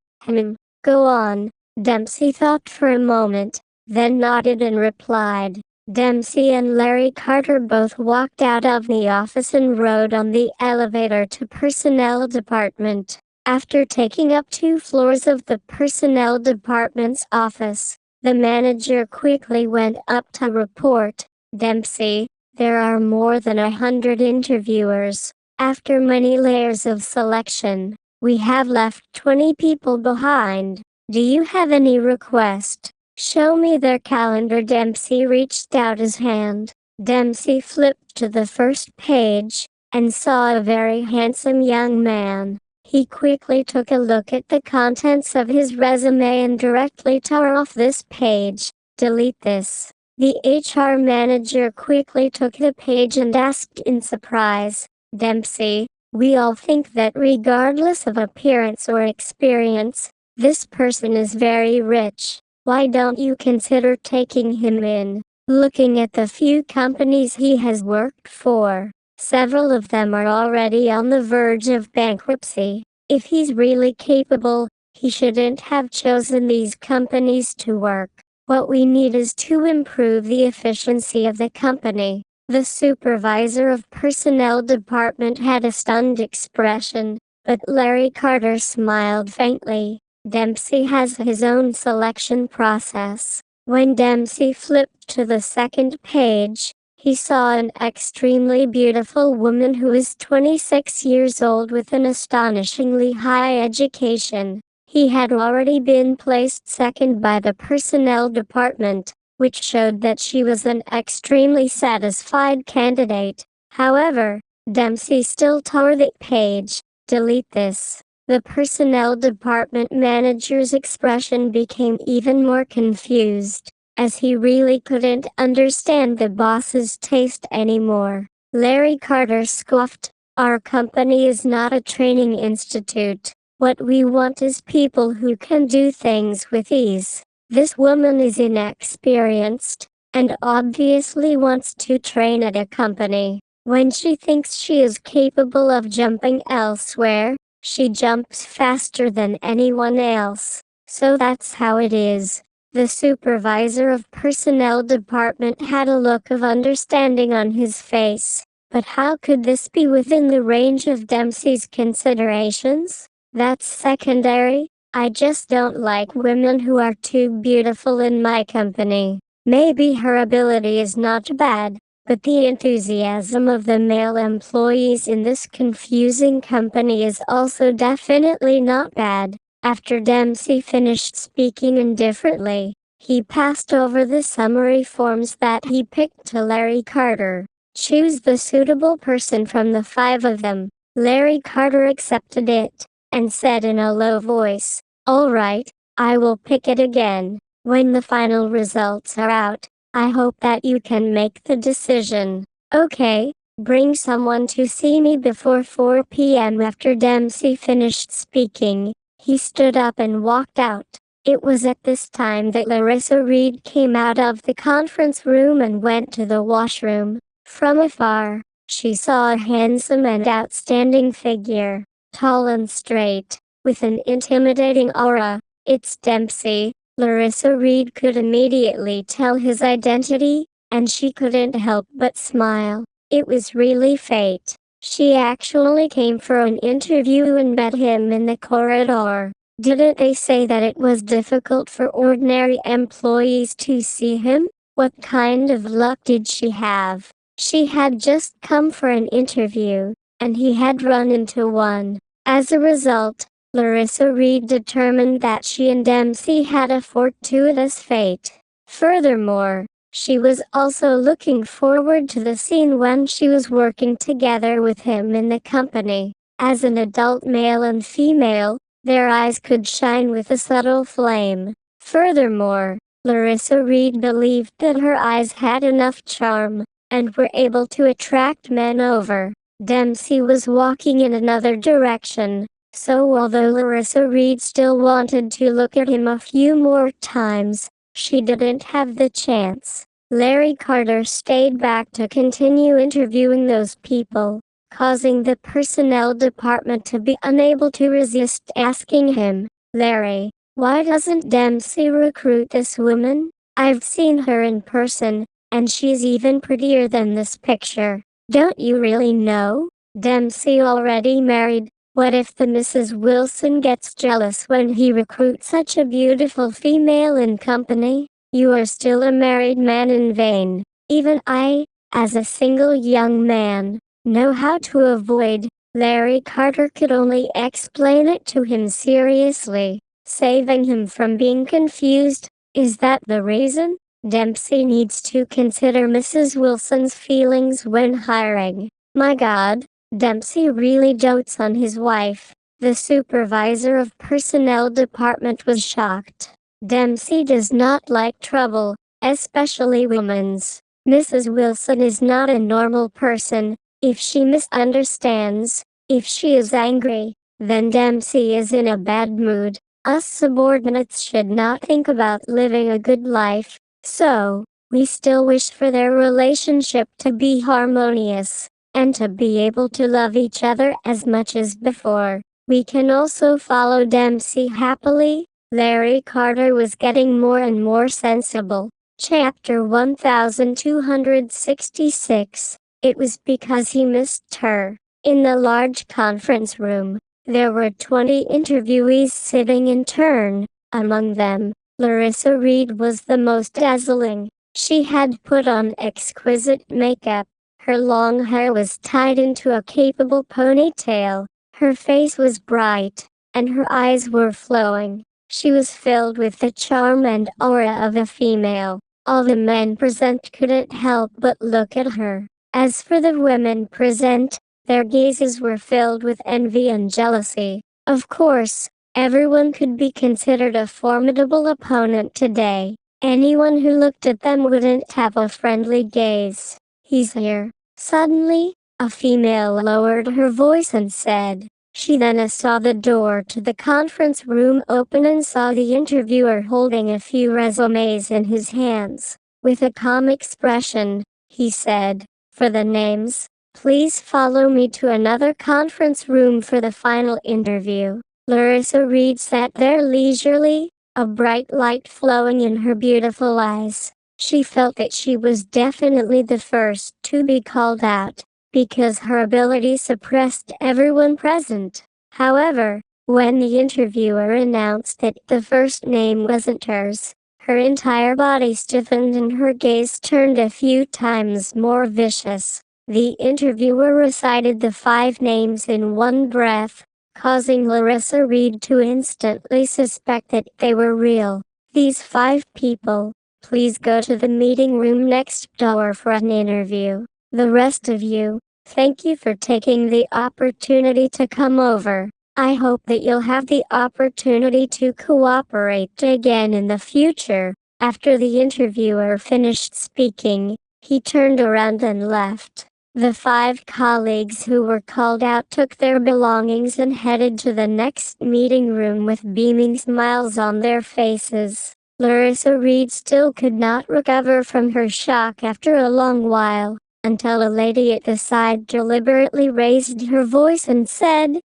Go on." Dempsey thought for a moment, then nodded and replied. Dempsey and Larry Carter both walked out of the office and rode on the elevator to personnel department. After taking up 2 floors of the personnel department's office, the manager quickly went up to report, "Dempsey, there are more than 100 interviewers. After many layers of selection, we have left 20 people behind. Do you have any request? Show me their calendar." Dempsey reached out his hand. Dempsey flipped to the first page, and saw a very handsome young man. He quickly took a look at the contents of his resume and directly tore off this page. "Delete this." The HR manager quickly took the page and asked in surprise, "Dempsey, we all think that regardless of appearance or experience, this person is very rich. Why don't you consider taking him in?" Looking at the few companies he has worked for, several of them are already on the verge of bankruptcy. If he's really capable, he shouldn't have chosen these companies to work. What we need is to improve the efficiency of the company. The supervisor of personnel department had a stunned expression, but Larry Carter smiled faintly. Dempsey has his own selection process. When Dempsey flipped to the second page, he saw an extremely beautiful woman who is 26 years old with an astonishingly high education. He had already been placed second by the personnel department, which showed that she was an extremely satisfied candidate. However, Dempsey still tore the page. "Delete this." The personnel department manager's expression became even more confused, as he really couldn't understand the boss's taste anymore. Larry Carter scoffed, "Our company is not a training institute. What we want is people who can do things with ease. This woman is inexperienced, and obviously wants to train at a company. When she thinks she is capable of jumping elsewhere, she jumps faster than anyone else. So that's how it is." The supervisor of personnel department had a look of understanding on his face. But how could this be within the range of Dempsey's considerations? "That's secondary. I just don't like women who are too beautiful in my company. Maybe her ability is not bad, but the enthusiasm of the male employees in this confusing company is also definitely not bad." After Dempsey finished speaking indifferently, he passed over the summary forms that he picked to Larry Carter. "Choose the suitable person from the 5 of them." Larry Carter accepted it, and said in a low voice, "All right, I will pick it again. When the final results are out, I hope that you can make the decision." "Okay, bring someone to see me before 4 p.m. After Dempsey finished speaking, he stood up and walked out. It was at this time that Larissa Reed came out of the conference room and went to the washroom. From afar, she saw a handsome and outstanding figure, tall and straight, with an intimidating aura. "It's Dempsey." Larissa Reed could immediately tell his identity, and she couldn't help but smile. It was really fate. She actually came for an interview and met him in the corridor. Didn't they say that it was difficult for ordinary employees to see him? What kind of luck did she have? She had just come for an interview, and he had run into one. As a result, Larissa Reed determined that she and Dempsey had a fortuitous fate. Furthermore, she was also looking forward to the scene when she was working together with him in the company. As an adult male and female, their eyes could shine with a subtle flame. Furthermore, Larissa Reed believed that her eyes had enough charm, and were able to attract men over. Dempsey was walking in another direction. So although Larissa Reed still wanted to look at him a few more times, she didn't have the chance. Larry Carter stayed back to continue interviewing those people, causing the personnel department to be unable to resist asking him, "Larry, why doesn't Dempsey recruit this woman? I've seen her in person, and she's even prettier than this picture. Don't you really know? Dempsey already married." What if the Mrs. Wilson gets jealous when he recruits such a beautiful female in company? You are still a married man in vain. Even I, as a single young man, know how to avoid. Larry Carter could only explain it to him seriously, saving him from being confused. Is that the reason? Dempsey needs to consider Mrs. Wilson's feelings when hiring. My God, Dempsey really dotes on his wife. The supervisor of personnel department was shocked. Dempsey does not like trouble, especially women's. Mrs. Wilson is not a normal person. If she misunderstands, if she is angry, then Dempsey is in a bad mood. Us subordinates should not think about living a good life. So, we still wish for their relationship to be harmonious, and to be able to love each other as much as before. We can also follow Dempsey happily. Larry Carter was getting more and more sensible. Chapter 1266. It was because he missed her. In the large conference room, there were 20 interviewees sitting in turn. Among them, Larissa Reed was the most dazzling. She had put on exquisite makeup. Her long hair was tied into a capable ponytail. Her face was bright, and her eyes were flowing. She was filled with the charm and aura of a female. All the men present couldn't help but look at her. As for the women present, their gazes were filled with envy and jealousy. Of course, everyone could be considered a formidable opponent today. Anyone who looked at them wouldn't have a friendly gaze. He's here. Suddenly, a female lowered her voice and said. She then saw the door to the conference room open and saw the interviewer holding a few resumes in his hands. With a calm expression, he said, "For the names, please follow me to another conference room for the final interview." Larissa Reed sat there leisurely, a bright light flowing in her beautiful eyes. She felt that she was definitely the first to be called out, because her ability suppressed everyone present. However, when the interviewer announced that the first name wasn't hers, her entire body stiffened and her gaze turned a few times more vicious. The interviewer recited the 5 names in one breath, causing Larissa Reed to instantly suspect that they were real. "These 5 people, please go to the meeting room next door for an interview. The rest of you, thank you for taking the opportunity to come over. I hope that you'll have the opportunity to cooperate again in the future." After the interviewer finished speaking, he turned around and left. The 5 colleagues who were called out took their belongings and headed to the next meeting room with beaming smiles on their faces. Larissa Reed still could not recover from her shock after a long while, until a lady at the side deliberately raised her voice and said,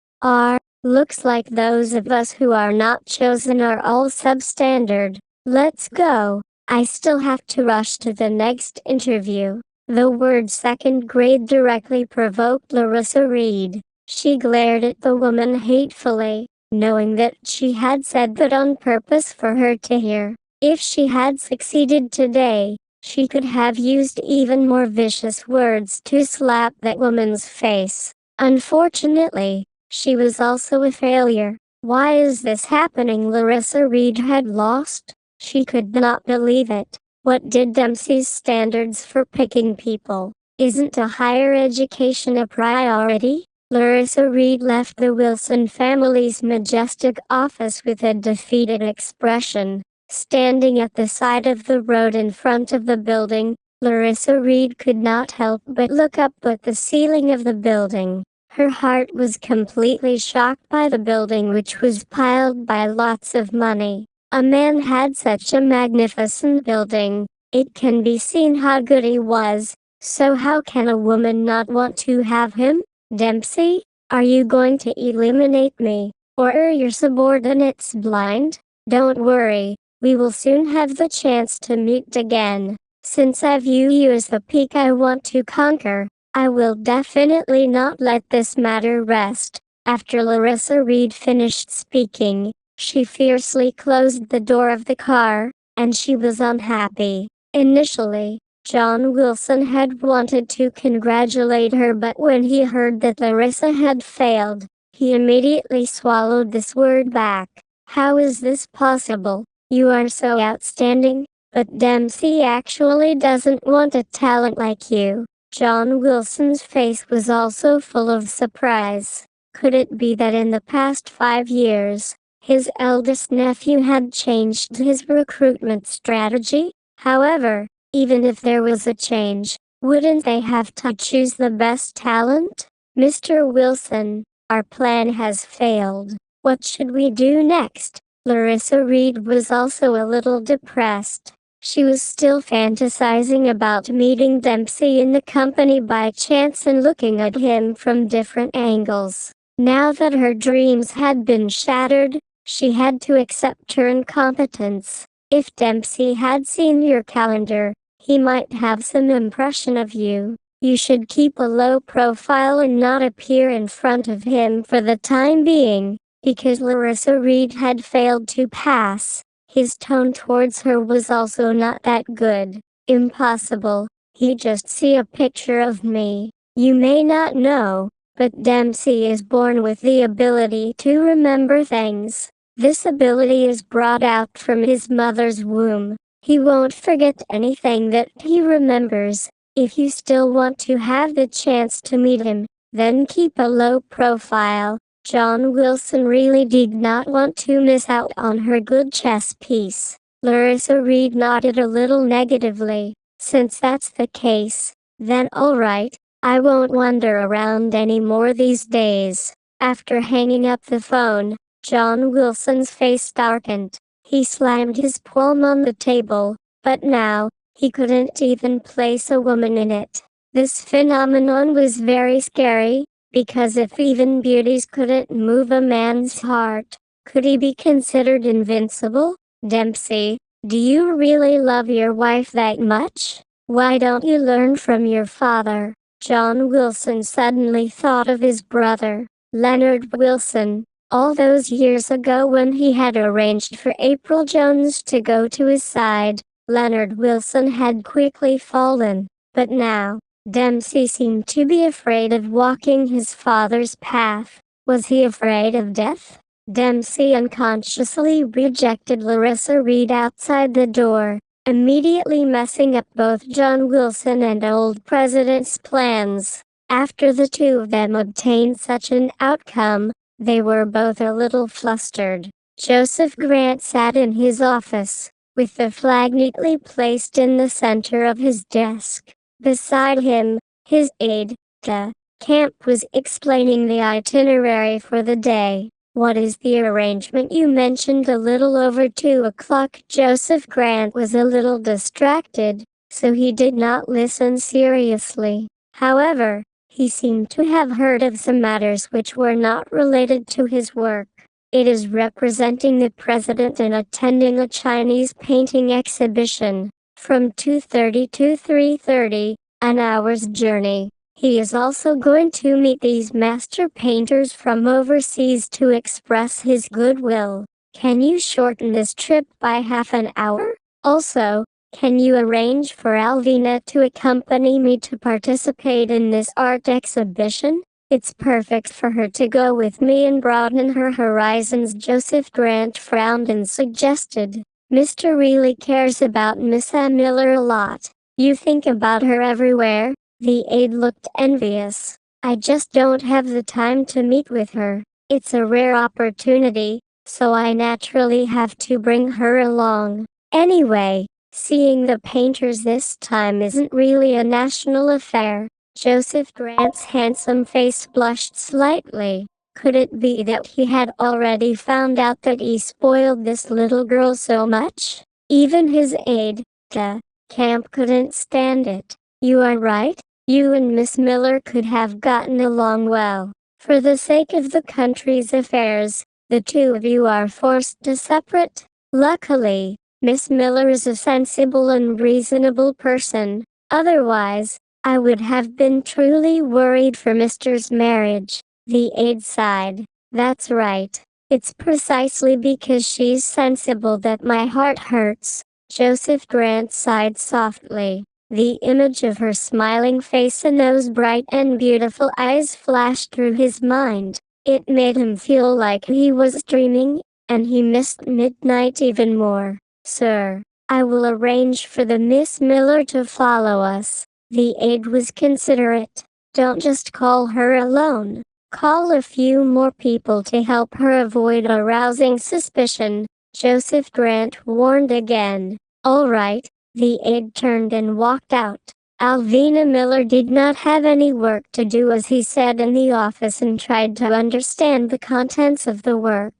Looks like those of us who are not chosen are all substandard. Let's go. I still have to rush to the next interview." The word second grade directly provoked Larissa Reed. She glared at the woman hatefully, knowing that she had said that on purpose for her to hear. If she had succeeded today, she could have used even more vicious words to slap that woman's face. Unfortunately, she was also a failure. Why is this happening? Larissa Reed had lost. She could not believe it. What did Dempsey's standards for picking people? Isn't a higher education a priority? Larissa Reed left the Wilson family's majestic office with a defeated expression. Standing at the side of the road in front of the building, Larissa Reed could not help but look up at the ceiling of the building. Her heart was completely shocked by the building, which was piled by lots of money. A man had such a magnificent building. It can be seen how good he was. So how can a woman not want to have him? Dempsey, are you going to eliminate me? Or are your subordinates blind? Don't worry, we will soon have the chance to meet again. Since I view you as the peak I want to conquer, I will definitely not let this matter rest. After Larissa Reed finished speaking, she fiercely closed the door of the car, and she was unhappy. Initially, John Wilson had wanted to congratulate her, but when he heard that Larissa had failed, he immediately swallowed this word back. How is this possible? You are so outstanding, but Dempsey actually doesn't want a talent like you. John Wilson's face was also full of surprise. Could it be that in the past 5 years, his eldest nephew had changed his recruitment strategy? However, even if there was a change, wouldn't they have to choose the best talent? Mr. Wilson, our plan has failed. What should we do next? Larissa Reed was also a little depressed. She was still fantasizing about meeting Dempsey in the company by chance and looking at him from different angles. Now that her dreams had been shattered, she had to accept her incompetence. If Dempsey had seen your calendar, he might have some impression of you. You should keep a low profile and not appear in front of him for the time being. Because Larissa Reed had failed to pass, his tone towards her was also not that good. Impossible. He just see a picture of me. You may not know, but Dempsey is born with the ability to remember things. This ability is brought out from his mother's womb. He won't forget anything that he remembers. If you still want to have the chance to meet him, then keep a low profile. John Wilson really did not want to miss out on her good chess piece. Larissa Reed nodded a little negatively. Since that's the case, then alright, I won't wander around anymore these days. After hanging up the phone, John Wilson's face darkened. He slammed his palm on the table, but now, he couldn't even place a woman in it. This phenomenon was very scary, because if even beauties couldn't move a man's heart, could he be considered invincible? Dempsey, do you really love your wife that much? Why don't you learn from your father? John Wilson suddenly thought of his brother, Leonard Wilson. All those years ago when he had arranged for April Jones to go to his side, Leonard Wilson had quickly fallen. But now, Dempsey seemed to be afraid of walking his father's path. Was he afraid of death? Dempsey unconsciously rejected Larissa Reed outside the door, immediately messing up both John Wilson and old President's plans. After the two of them obtained such an outcome, they were both a little flustered. Joseph Grant sat in his office, with the flag neatly placed in the center of his desk. Beside him, his aide-de-camp was explaining the itinerary for the day. What is the arrangement you mentioned a little over 2 o'clock? Joseph Grant was a little distracted, so he did not listen seriously. However, he seemed to have heard of some matters which were not related to his work. It is representing the president and attending a Chinese painting exhibition. From 2:30 to 3:30, an hour's journey. He is also going to meet these master painters from overseas to express his goodwill. Can you shorten this trip by half an hour? Also, can you arrange for Alvina to accompany me to participate in this art exhibition? It's perfect for her to go with me and broaden her horizons. Joseph Grant frowned and suggested, Mr. really cares about Miss Ann Miller a lot. You think about her everywhere? The aide looked envious. I just don't have the time to meet with her. It's a rare opportunity, so I naturally have to bring her along. Anyway, seeing the painters this time isn't really a national affair. Joseph Grant's handsome face blushed slightly. Could it be that he had already found out that he spoiled this little girl so much? Even his aide-de-camp couldn't stand it. You are right, you and Miss Miller could have gotten along well. For the sake of the country's affairs, the two of you are forced to separate. Luckily, Miss Miller is a sensible and reasonable person. Otherwise, I would have been truly worried for Mr.'s marriage. The aide sighed. That's right. It's precisely because she's sensible that my heart hurts. Joseph Grant sighed softly. The image of her smiling face and those bright and beautiful eyes flashed through his mind. It made him feel like he was dreaming, and he missed midnight even more. Sir, I will arrange for the Miss Miller to follow us. The aide was considerate. Don't just call her alone. Call a few more people to help her avoid arousing suspicion. Joseph Grant warned again. All right. The aide turned and walked out. Alvina Miller did not have any work to do as he sat in the office and tried to understand the contents of the work.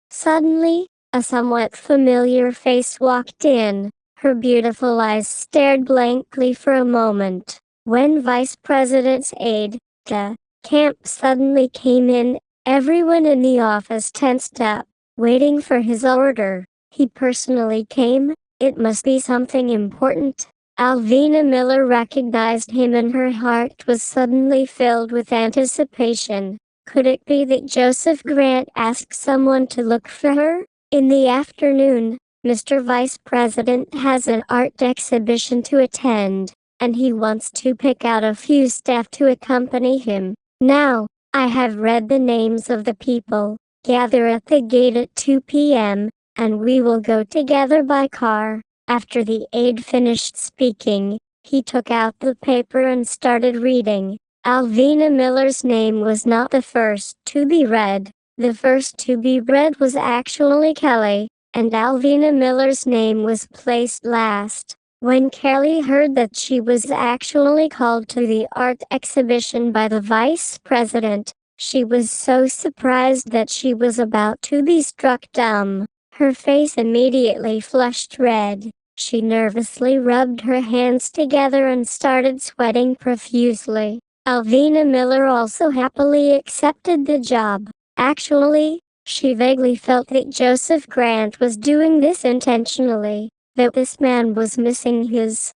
Suddenly, a somewhat familiar face walked in. Her beautiful eyes stared blankly for a moment. When Vice President's aide, de camp, suddenly came in, everyone in the office tensed up, waiting for his order. He personally came. It must be something important. Alvina Miller recognized him and her heart was suddenly filled with anticipation. Could it be that Joseph Grant asked someone to look for her? In the afternoon, Mr. Vice President has an art exhibition to attend, and he wants to pick out a few staff to accompany him. Now, I have read the names of the people. Gather at the gate at 2 p.m., and we will go together by car. After the aide finished speaking, he took out the paper and started reading. Alvina Miller's name was not the first to be read. The first to be read was actually Kelly, and Alvina Miller's name was placed last. When Kelly heard that she was actually called to the art exhibition by the vice president, she was so surprised that she was about to be struck dumb. Her face immediately flushed red. She nervously rubbed her hands together and started sweating profusely. Alvina Miller also happily accepted the job. Actually, she vaguely felt that Joseph Grant was doing this intentionally, that this man was missing his,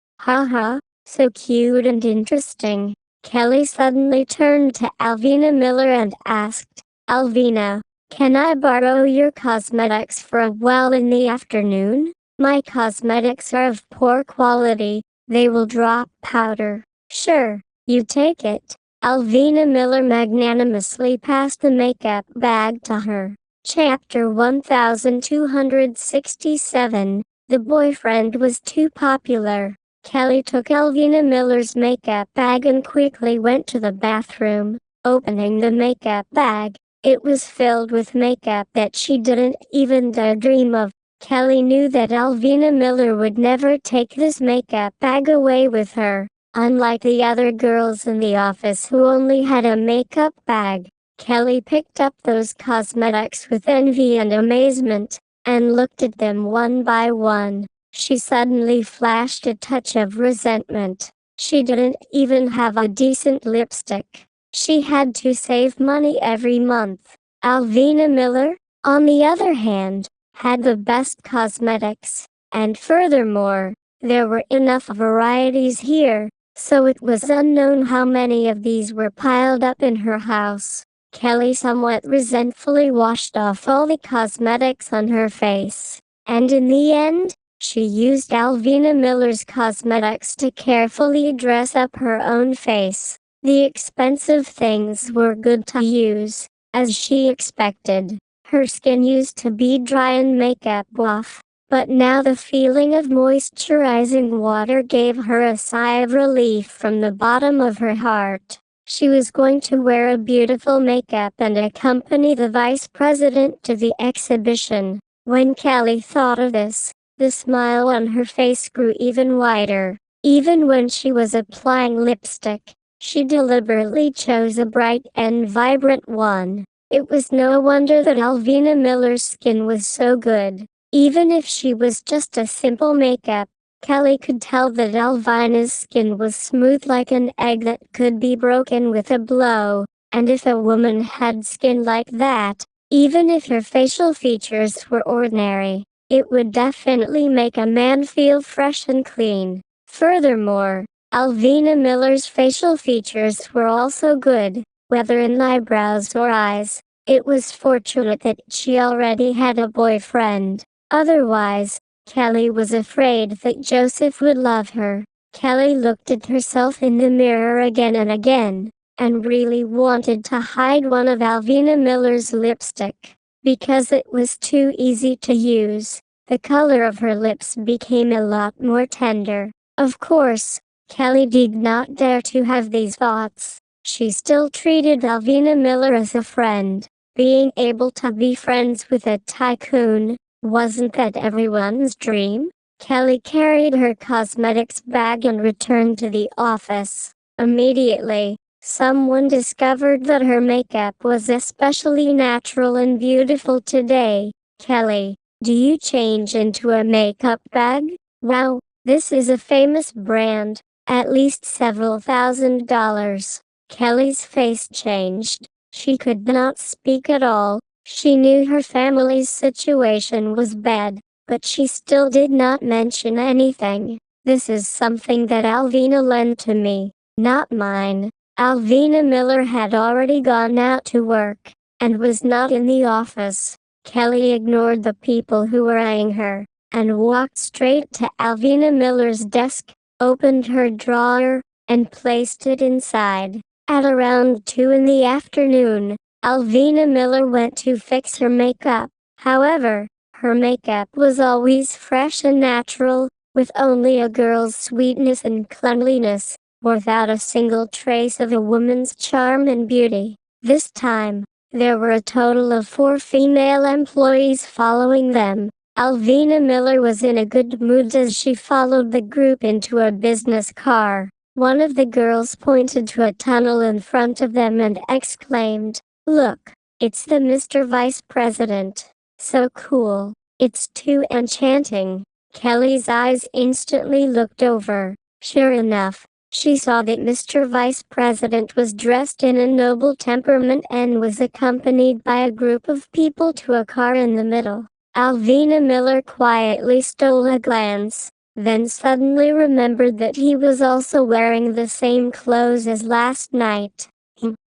so cute and interesting. Kelly suddenly turned to Alvina Miller and asked, Alvina, can I borrow your cosmetics for a while in the afternoon? My cosmetics are of poor quality. They will drop powder. Sure, you take it. Alvina Miller magnanimously passed the makeup bag to her. Chapter 1267. The boyfriend was too popular. Kelly took Alvina Miller's makeup bag and quickly went to the bathroom. Opening the makeup bag, it was filled with makeup that she didn't even dare dream of. Kelly knew that Alvina Miller would never take this makeup bag away with her. Unlike the other girls in the office who only had a makeup bag, Kelly picked up those cosmetics with envy and amazement, and looked at them one by one. She suddenly flashed a touch of resentment. She didn't even have a decent lipstick. She had to save money every month. Alvina Miller, on the other hand, had the best cosmetics, and furthermore, there were enough varieties here, so it was unknown how many of these were piled up in her house. Kelly somewhat resentfully washed off all the cosmetics on her face, and in the end, she used Alvina Miller's cosmetics to carefully dress up her own face. The expensive things were good to use, as she expected. Her skin used to be dry and makeup off, but now the feeling of moisturizing water gave her a sigh of relief from the bottom of her heart. She was going to wear a beautiful makeup and accompany the vice president to the exhibition. When Kelly thought of this, the smile on her face grew even wider. Even when she was applying lipstick, she deliberately chose a bright and vibrant one. It was no wonder that Alvina Miller's skin was so good. Even if she was just a simple makeup, Kelly could tell that Alvina's skin was smooth like an egg that could be broken with a blow. And if a woman had skin like that, even if her facial features were ordinary, it would definitely make a man feel fresh and clean. Furthermore, Alvina Miller's facial features were also good. whether in eyebrows or eyes. It was fortunate that she already had a boyfriend. Otherwise, Kelly was afraid that Joseph would love her. Kelly looked at herself in the mirror again and again, and really wanted to hide one of Alvina Miller's lipstick, because it was too easy to use. The color of her lips became a lot more tender. Of course, Kelly did not dare to have these thoughts. She still treated Alvina Miller as a friend. Being able to be friends with a tycoon, wasn't that everyone's dream? Kelly carried her cosmetics bag and returned to the office. Immediately, someone discovered that her makeup was especially natural and beautiful today. Kelly, do you change into a makeup bag? Wow, this is a famous brand, at least several $1,000s. Kelly's face changed. She could not speak at all. She knew her family's situation was bad, but she still did not mention anything. This is something that Alvina lent to me, not mine. Alvina Miller had already gone out to work, and was not in the office. Kelly ignored the people who were eyeing her, and walked straight to Alvina Miller's desk, opened her drawer, and placed it inside. At around 2 in the afternoon, Alvina Miller went to fix her makeup. However, her makeup was always fresh and natural, with only a girl's sweetness and cleanliness, without a single trace of a woman's charm and beauty. This time, there were a total of 4 female employees following them. Alvina Miller was in a good mood as she followed the group into a business car. One of the girls pointed to a tunnel in front of them and exclaimed, "Look, it's the Mr. Vice President. So cool. It's too enchanting." Kelly's eyes instantly looked over. Sure enough, she saw that Mr. Vice President was dressed in a noble temperament and was accompanied by a group of people to a car in the middle. Alvina Miller quietly stole a glance, then suddenly remembered that he was also wearing the same clothes as last night.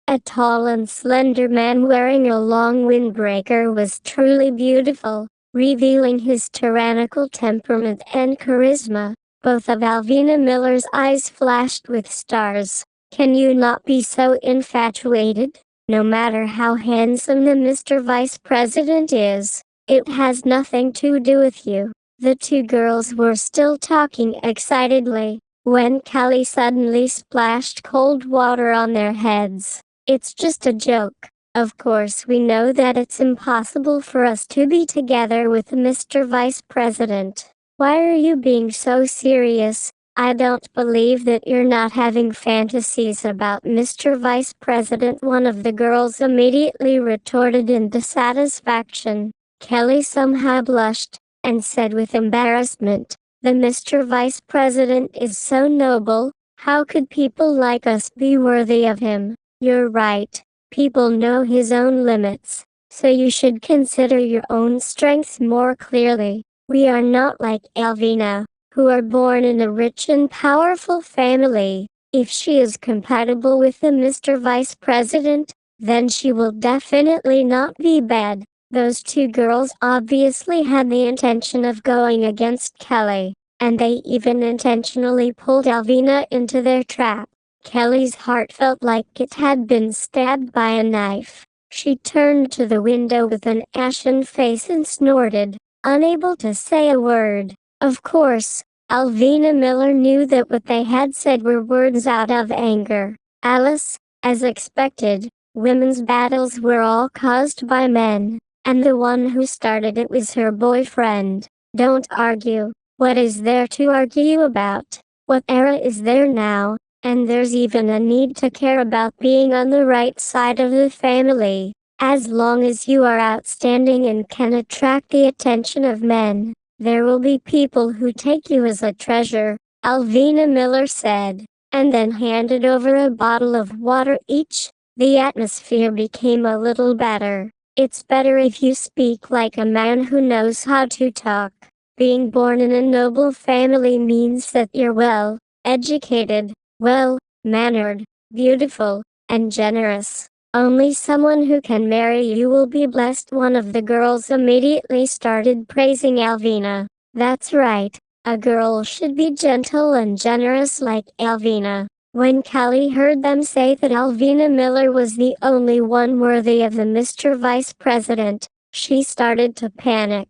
A tall and slender man wearing a long windbreaker was truly beautiful, revealing his tyrannical temperament and charisma. Both of Alvina Miller's eyes flashed with stars. Can you not be so infatuated? No matter how handsome the Mr. Vice President is, it has nothing to do with you. The 2 girls were still talking excitedly, when Kelly suddenly splashed cold water on their heads. It's just a joke. Of course we know that it's impossible for us to be together with Mr. Vice President. Why are you being so serious? I don't believe that you're not having fantasies about Mr. Vice President, one of the girls immediately retorted in dissatisfaction. Kelly somehow blushed, and said with embarrassment, "The Mr. Vice President is so noble, how could people like us be worthy of him?" You're right, people know his own limits, so you should consider your own strengths more clearly. We are not like Alvina, who are born in a rich and powerful family. If she is compatible with the Mr. Vice President, then she will definitely not be bad. Those 2 girls obviously had the intention of going against Kelly, and they even intentionally pulled Alvina into their trap. Kelly's heart felt like it had been stabbed by a knife. She turned to the window with an ashen face and snorted, unable to say a word. Of course, Alvina Miller knew that what they had said were words out of anger. Alice, as expected, women's battles were all caused by men. And the one who started it was her boyfriend. Don't argue. What is there to argue about? What era is there now? And there's even a need to care about being on the right side of the family. As long as you are outstanding and can attract the attention of men, there will be people who take you as a treasure, Alvina Miller said, and then handed over a bottle of water each. The atmosphere became a little better. It's better if you speak like a man who knows how to talk. Being born in a noble family means that you're well educated, well mannered, beautiful, and generous. Only someone who can marry you will be blessed. One of the girls immediately started praising Alvina. That's right. A girl should be gentle and generous like Alvina. When Callie heard them say that Alvina Miller was the only one worthy of the Mr. Vice President, she started to panic.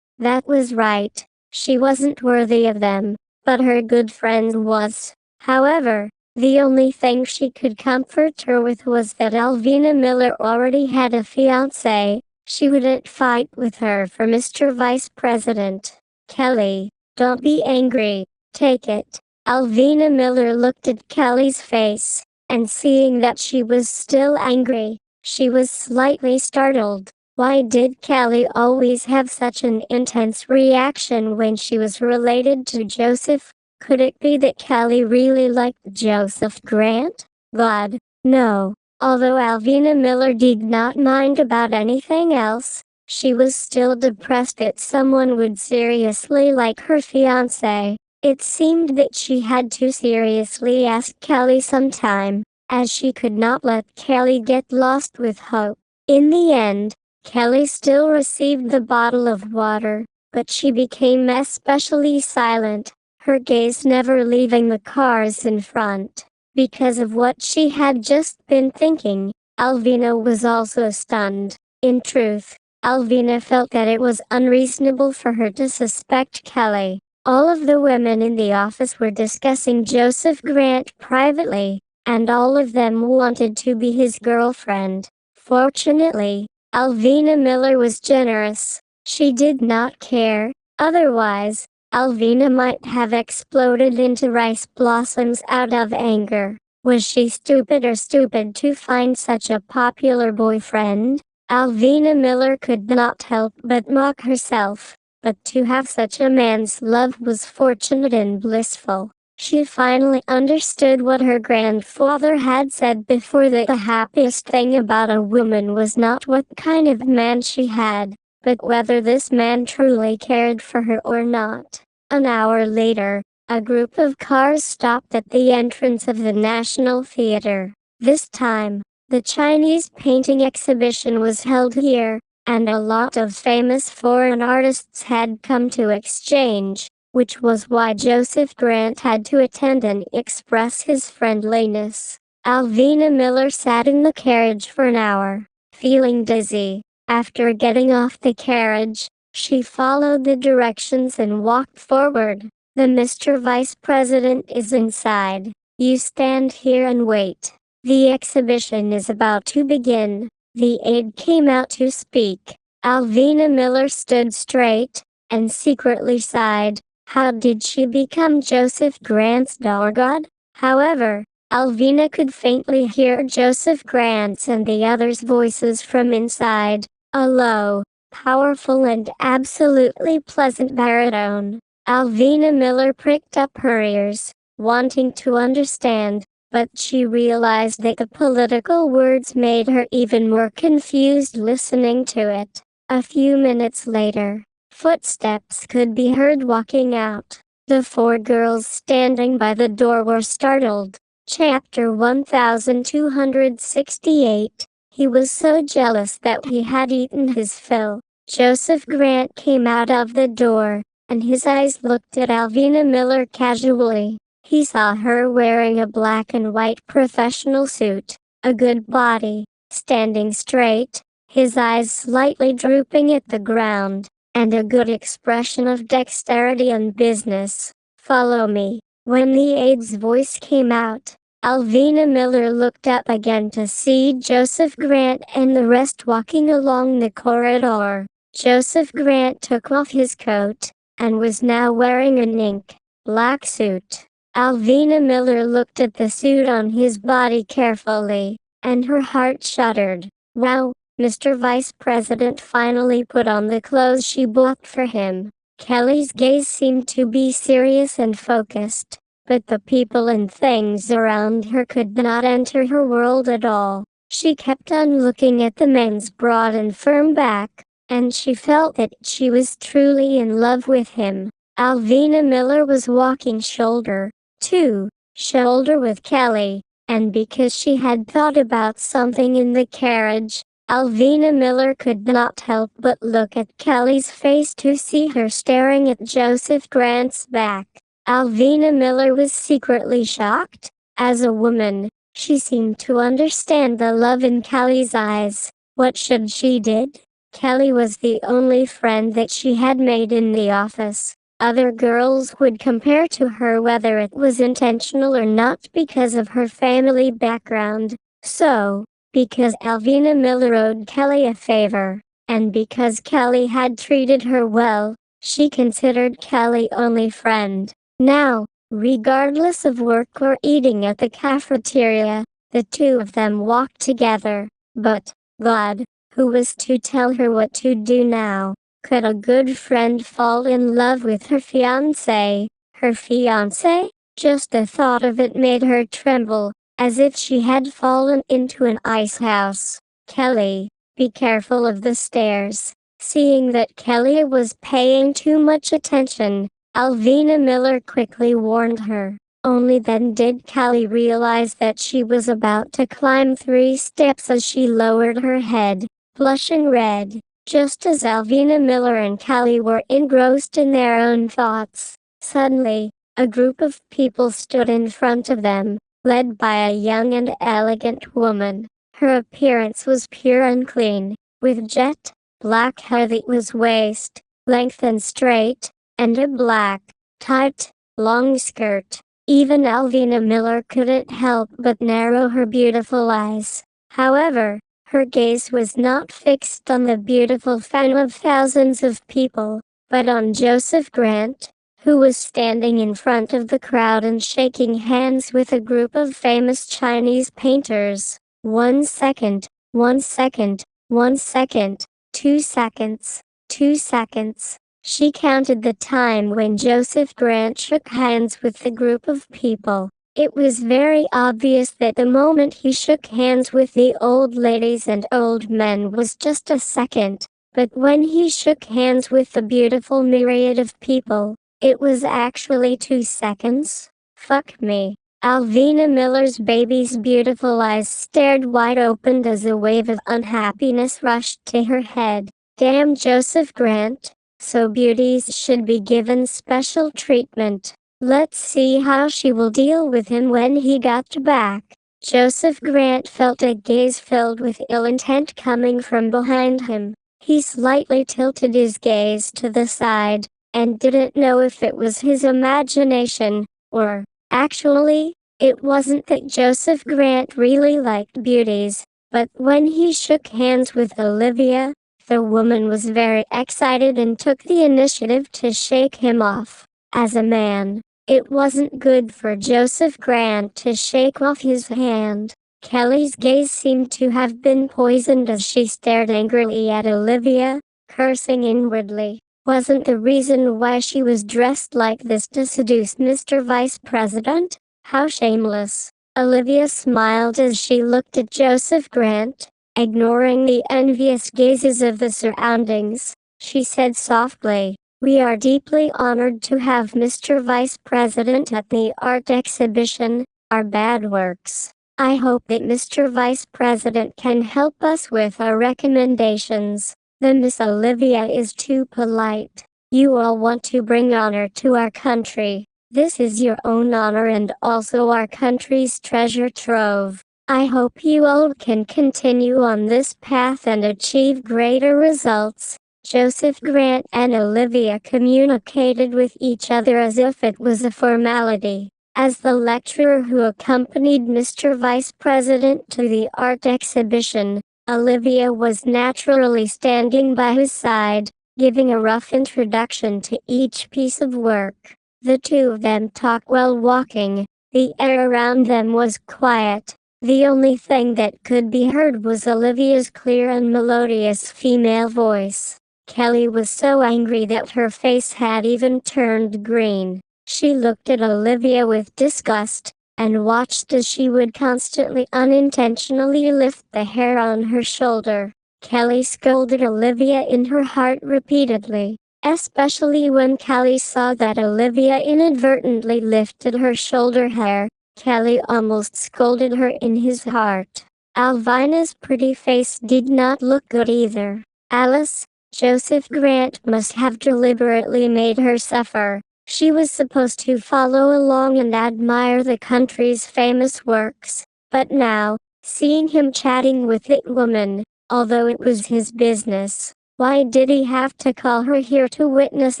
That was right. She wasn't worthy of them, but her good friend was. However, the only thing she could comfort her with was that Alvina Miller already had a fiancé. She wouldn't fight with her for Mr. Vice President. Kelly, don't be angry. Take it. Alvina Miller looked at Kelly's face, and seeing that she was still angry, she was slightly startled. Why did Kelly always have such an intense reaction when she was related to Joseph? Could it be that Kelly really liked Joseph Grant? God, no. Although Alvina Miller did not mind about anything else, she was still depressed that someone would seriously like her fiancé. It seemed that she had to seriously ask Kelly sometime, as she could not let Kelly get lost with hope. In the end, Kelly still received the bottle of water, but she became especially silent, her gaze never leaving the cars in front. Because of what she had just been thinking, Alvina was also stunned. In truth, Alvina felt that it was unreasonable for her to suspect Kelly. All of the women in the office were discussing Joseph Grant privately, and all of them wanted to be his girlfriend. Fortunately, Alvina Miller was generous. She did not care. Otherwise, Alvina might have exploded into rice blossoms out of anger. Was she stupid to find such a popular boyfriend? Alvina Miller could not help but mock herself. But to have such a man's love was fortunate and blissful. She finally understood what her grandfather had said before, that the happiest thing about a woman was not what kind of man she had, but whether this man truly cared for her or not. An hour later, a group of cars stopped at the entrance of the National Theater. This time, the Chinese painting exhibition was held here, and a lot of famous foreign artists had come to exchange, which was why Joseph Grant had to attend and express his friendliness. Alvina Miller sat in the carriage for an hour, feeling dizzy. After getting off the carriage, she followed the directions and walked forward. The Mr. Vice President is inside. You stand here and wait. The exhibition is about to begin. The aide came out to speak. Alvina Miller stood straight, and secretly sighed. How did she become Joseph Grant's god? However, Alvina could faintly hear Joseph Grant's and the others' voices from inside. A low, powerful and absolutely pleasant baritone. Alvina Miller pricked up her ears, wanting to understand, but she realized that the political words made her even more confused listening to it. A few minutes later, footsteps could be heard walking out. The four girls standing by the door were startled. Chapter 1268. He was so jealous that he had eaten his fill. Joseph Grant came out of the door, and his eyes looked at Alvina Miller casually. He saw her wearing a black and white professional suit, a good body, standing straight, his eyes slightly drooping at the ground, and a good expression of dexterity and business. Follow me. When the aide's voice came out, Alvina Miller looked up again to see Joseph Grant and the rest walking along the corridor. Joseph Grant took off his coat, and was now wearing an ink black suit. Alvina Miller looked at the suit on his body carefully, and her heart shuddered. Wow, Mr. Vice President finally put on the clothes she bought for him. Kelly's gaze seemed to be serious and focused, but the people and things around her could not enter her world at all. She kept on looking at the man's broad and firm back, and she felt that she was truly in love with him. Alvina Miller was walking shoulder to shoulder with Kelly, and because she had thought about something in the carriage, Alvina Miller could not help but look at Kelly's face to see her staring at Joseph Grant's back. Alvina Miller was secretly shocked. As a woman, she seemed to understand the love in Kelly's eyes. What should she did? Kelly was the only friend that she had made in the office. Other girls would compare to her whether it was intentional or not because of her family background. So, because Alvina Miller owed Kelly a favor, and because Kelly had treated her well, she considered Kelly only friend. Now, regardless of work or eating at the cafeteria, the two of them walked together. But, God, who was to tell her what to do now? Could a good friend fall in love with her fiancé? Her fiancé? Just the thought of it made her tremble, as if she had fallen into an ice house. Kelly, be careful of the stairs. Seeing that Kelly was paying too much attention, Alvina Miller quickly warned her. Only then did Kelly realize that she was about to climb 3 steps as she lowered her head, blushing red. Just as Alvina Miller and Kelly were engrossed in their own thoughts, suddenly, a group of people stood in front of them, led by a young and elegant woman. Her appearance was pure and clean, with jet black hair that was waist length and straight, and a black, tight, long skirt. Even Alvina Miller couldn't help but narrow her beautiful eyes. However, her gaze was not fixed on the beautiful fan of thousands of people, but on Joseph Grant, who was standing in front of the crowd and shaking hands with a group of famous Chinese painters. 1 second, 1 second, 1 second, 2 seconds, 2 seconds. She counted the time when Joseph Grant shook hands with the group of people. It was very obvious that the moment he shook hands with the old ladies and old men was just a second, but when he shook hands with the beautiful myriad of people, it was actually 2 seconds. Fuck me. Alvina Miller's baby's beautiful eyes stared wide open as a wave of unhappiness rushed to her head. Damn Joseph Grant. So beauties should be given special treatment. Let's see how she will deal with him when he got back. Joseph Grant felt a gaze filled with ill intent coming from behind him. He slightly tilted his gaze to the side, and didn't know if it was his imagination, or, actually, it wasn't that Joseph Grant really liked beauties, but when he shook hands with Olivia, the woman was very excited and took the initiative to shake him off. As a man, it wasn't good for Joseph Grant to shake off his hand. Kelly's gaze seemed to have been poisoned as she stared angrily at Olivia, cursing inwardly. Wasn't the reason why she was dressed like this to seduce Mr. Vice President? How shameless. Olivia smiled as she looked at Joseph Grant, ignoring the envious gazes of the surroundings. She said softly, "We are deeply honored to have Mr. Vice President at the art exhibition, Our Bad Works. I hope that Mr. Vice President can help us with our recommendations." The Miss Olivia is too polite. You all want to bring honor to our country. This is your own honor and also our country's treasure trove. I hope you all can continue on this path and achieve greater results. Joseph Grant and Olivia communicated with each other as if it was a formality. As the lecturer who accompanied Mr. Vice President to the art exhibition, Olivia was naturally standing by his side, giving a rough introduction to each piece of work. The two of them talked while walking. The air around them was quiet. The only thing that could be heard was Olivia's clear and melodious female voice. Kelly was so angry that her face had even turned green. She looked at Olivia with disgust, and watched as she would constantly unintentionally lift the hair on her shoulder. Kelly scolded Olivia in her heart repeatedly, especially when Kelly saw that Olivia inadvertently lifted her shoulder hair. Kelly almost scolded her in his heart. Alvina's pretty face did not look good either. Alice, Joseph Grant must have deliberately made her suffer. She was supposed to follow along and admire the country's famous works. But now, seeing him chatting with that woman, although it was his business, why did he have to call her here to witness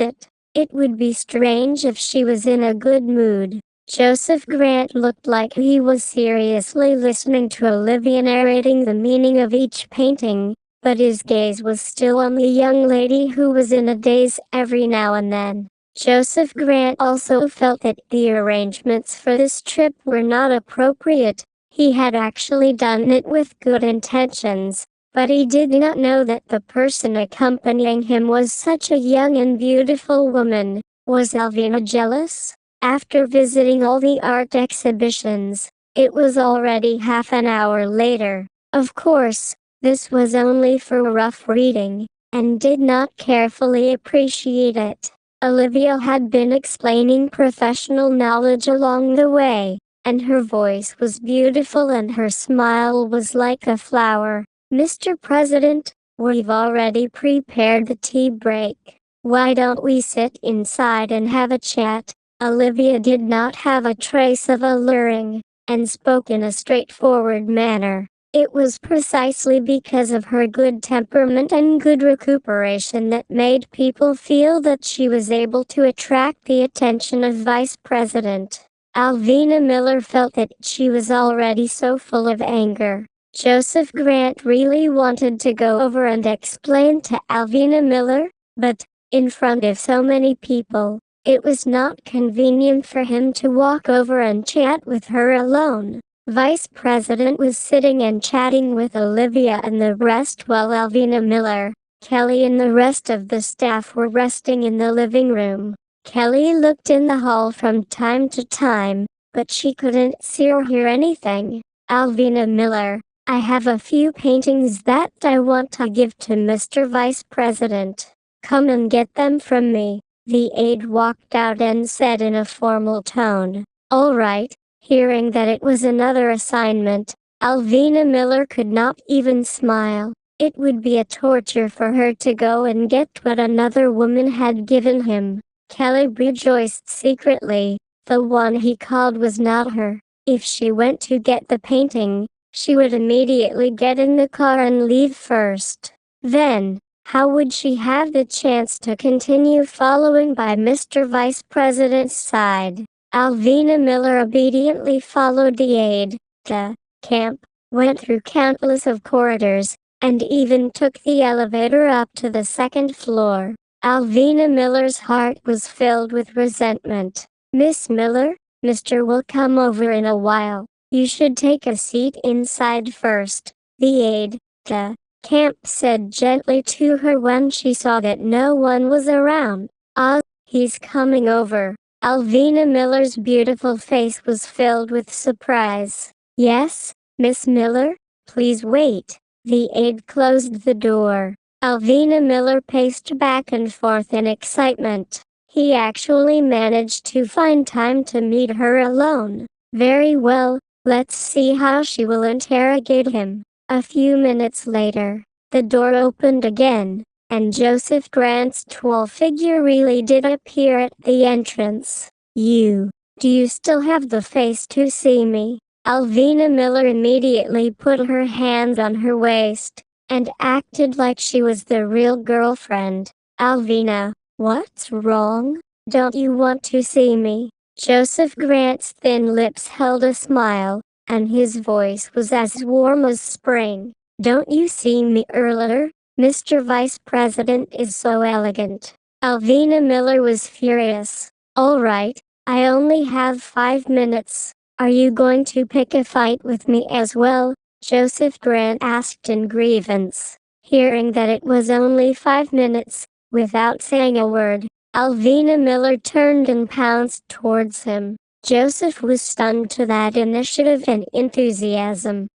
it? It would be strange if she was in a good mood. Joseph Grant looked like he was seriously listening to Olivia narrating the meaning of each painting, but his gaze was still on the young lady who was in a daze every now and then. Joseph Grant also felt that the arrangements for this trip were not appropriate. He had actually done it with good intentions, but he did not know that the person accompanying him was such a young and beautiful woman. Was Alvina jealous? After visiting all the art exhibitions, it was already half an hour later. Of course, this was only for rough reading, and did not carefully appreciate it. Olivia had been explaining professional knowledge along the way, and her voice was beautiful and her smile was like a flower. Mr. President, we've already prepared the tea break. Why don't we sit inside and have a chat? Olivia did not have a trace of alluring, and spoke in a straightforward manner. It was precisely because of her good temperament and good recuperation that made people feel that she was able to attract the attention of Vice President. Alvina Miller felt that she was already so full of anger. Joseph Grant really wanted to go over and explain to Alvina Miller, but, in front of so many people, it was not convenient for him to walk over and chat with her alone. Vice President was sitting and chatting with Olivia and the rest while Alvina Miller, Kelly and the rest of the staff were resting in the living room. Kelly looked in the hall from time to time, but she couldn't see or hear anything. Alvina Miller, I have a few paintings that I want to give to Mr. Vice President. Come and get them from me. The aide walked out and said in a formal tone, "All right." Hearing that it was another assignment, Alvina Miller could not even smile. It would be a torture for her to go and get what another woman had given him. Kelly rejoiced secretly. The one he called was not her. If she went to get the painting, she would immediately get in the car and leave first. Then, how would she have the chance to continue following by Mr. Vice President's side? Alvina Miller obediently followed the aide de camp, went through countless of corridors, and even took the elevator up to the second floor. Alvina Miller's heart was filled with resentment. "Miss Miller, Mr. will come over in a while. You should take a seat inside first," the aide de camp said gently to her when she saw that no one was around. "Ah, he's coming over." Alvina Miller's beautiful face was filled with surprise. "Yes, Miss Miller, please wait." The aide closed the door. Alvina Miller paced back and forth in excitement. He actually managed to find time to meet her alone. Very well, let's see how she will interrogate him. A few minutes later, the door opened again, and Joseph Grant's tall figure really did appear at the entrance. Do you still have the face to see me?" Alvina Miller immediately put her hands on her waist, and acted like she was the real girlfriend. "Alvina, what's wrong? Don't you want to see me?" Joseph Grant's thin lips held a smile, and his voice was as warm as spring. "Don't you see me earlier? Mr. Vice President is so elegant." Alvina Miller was furious. "All right, I only have 5 minutes. Are you going to pick a fight with me as well?" Joseph Grant asked in grievance. Hearing that it was only 5 minutes, without saying a word, Alvina Miller turned and pounced towards him. Joseph was stunned to that initiative and enthusiasm.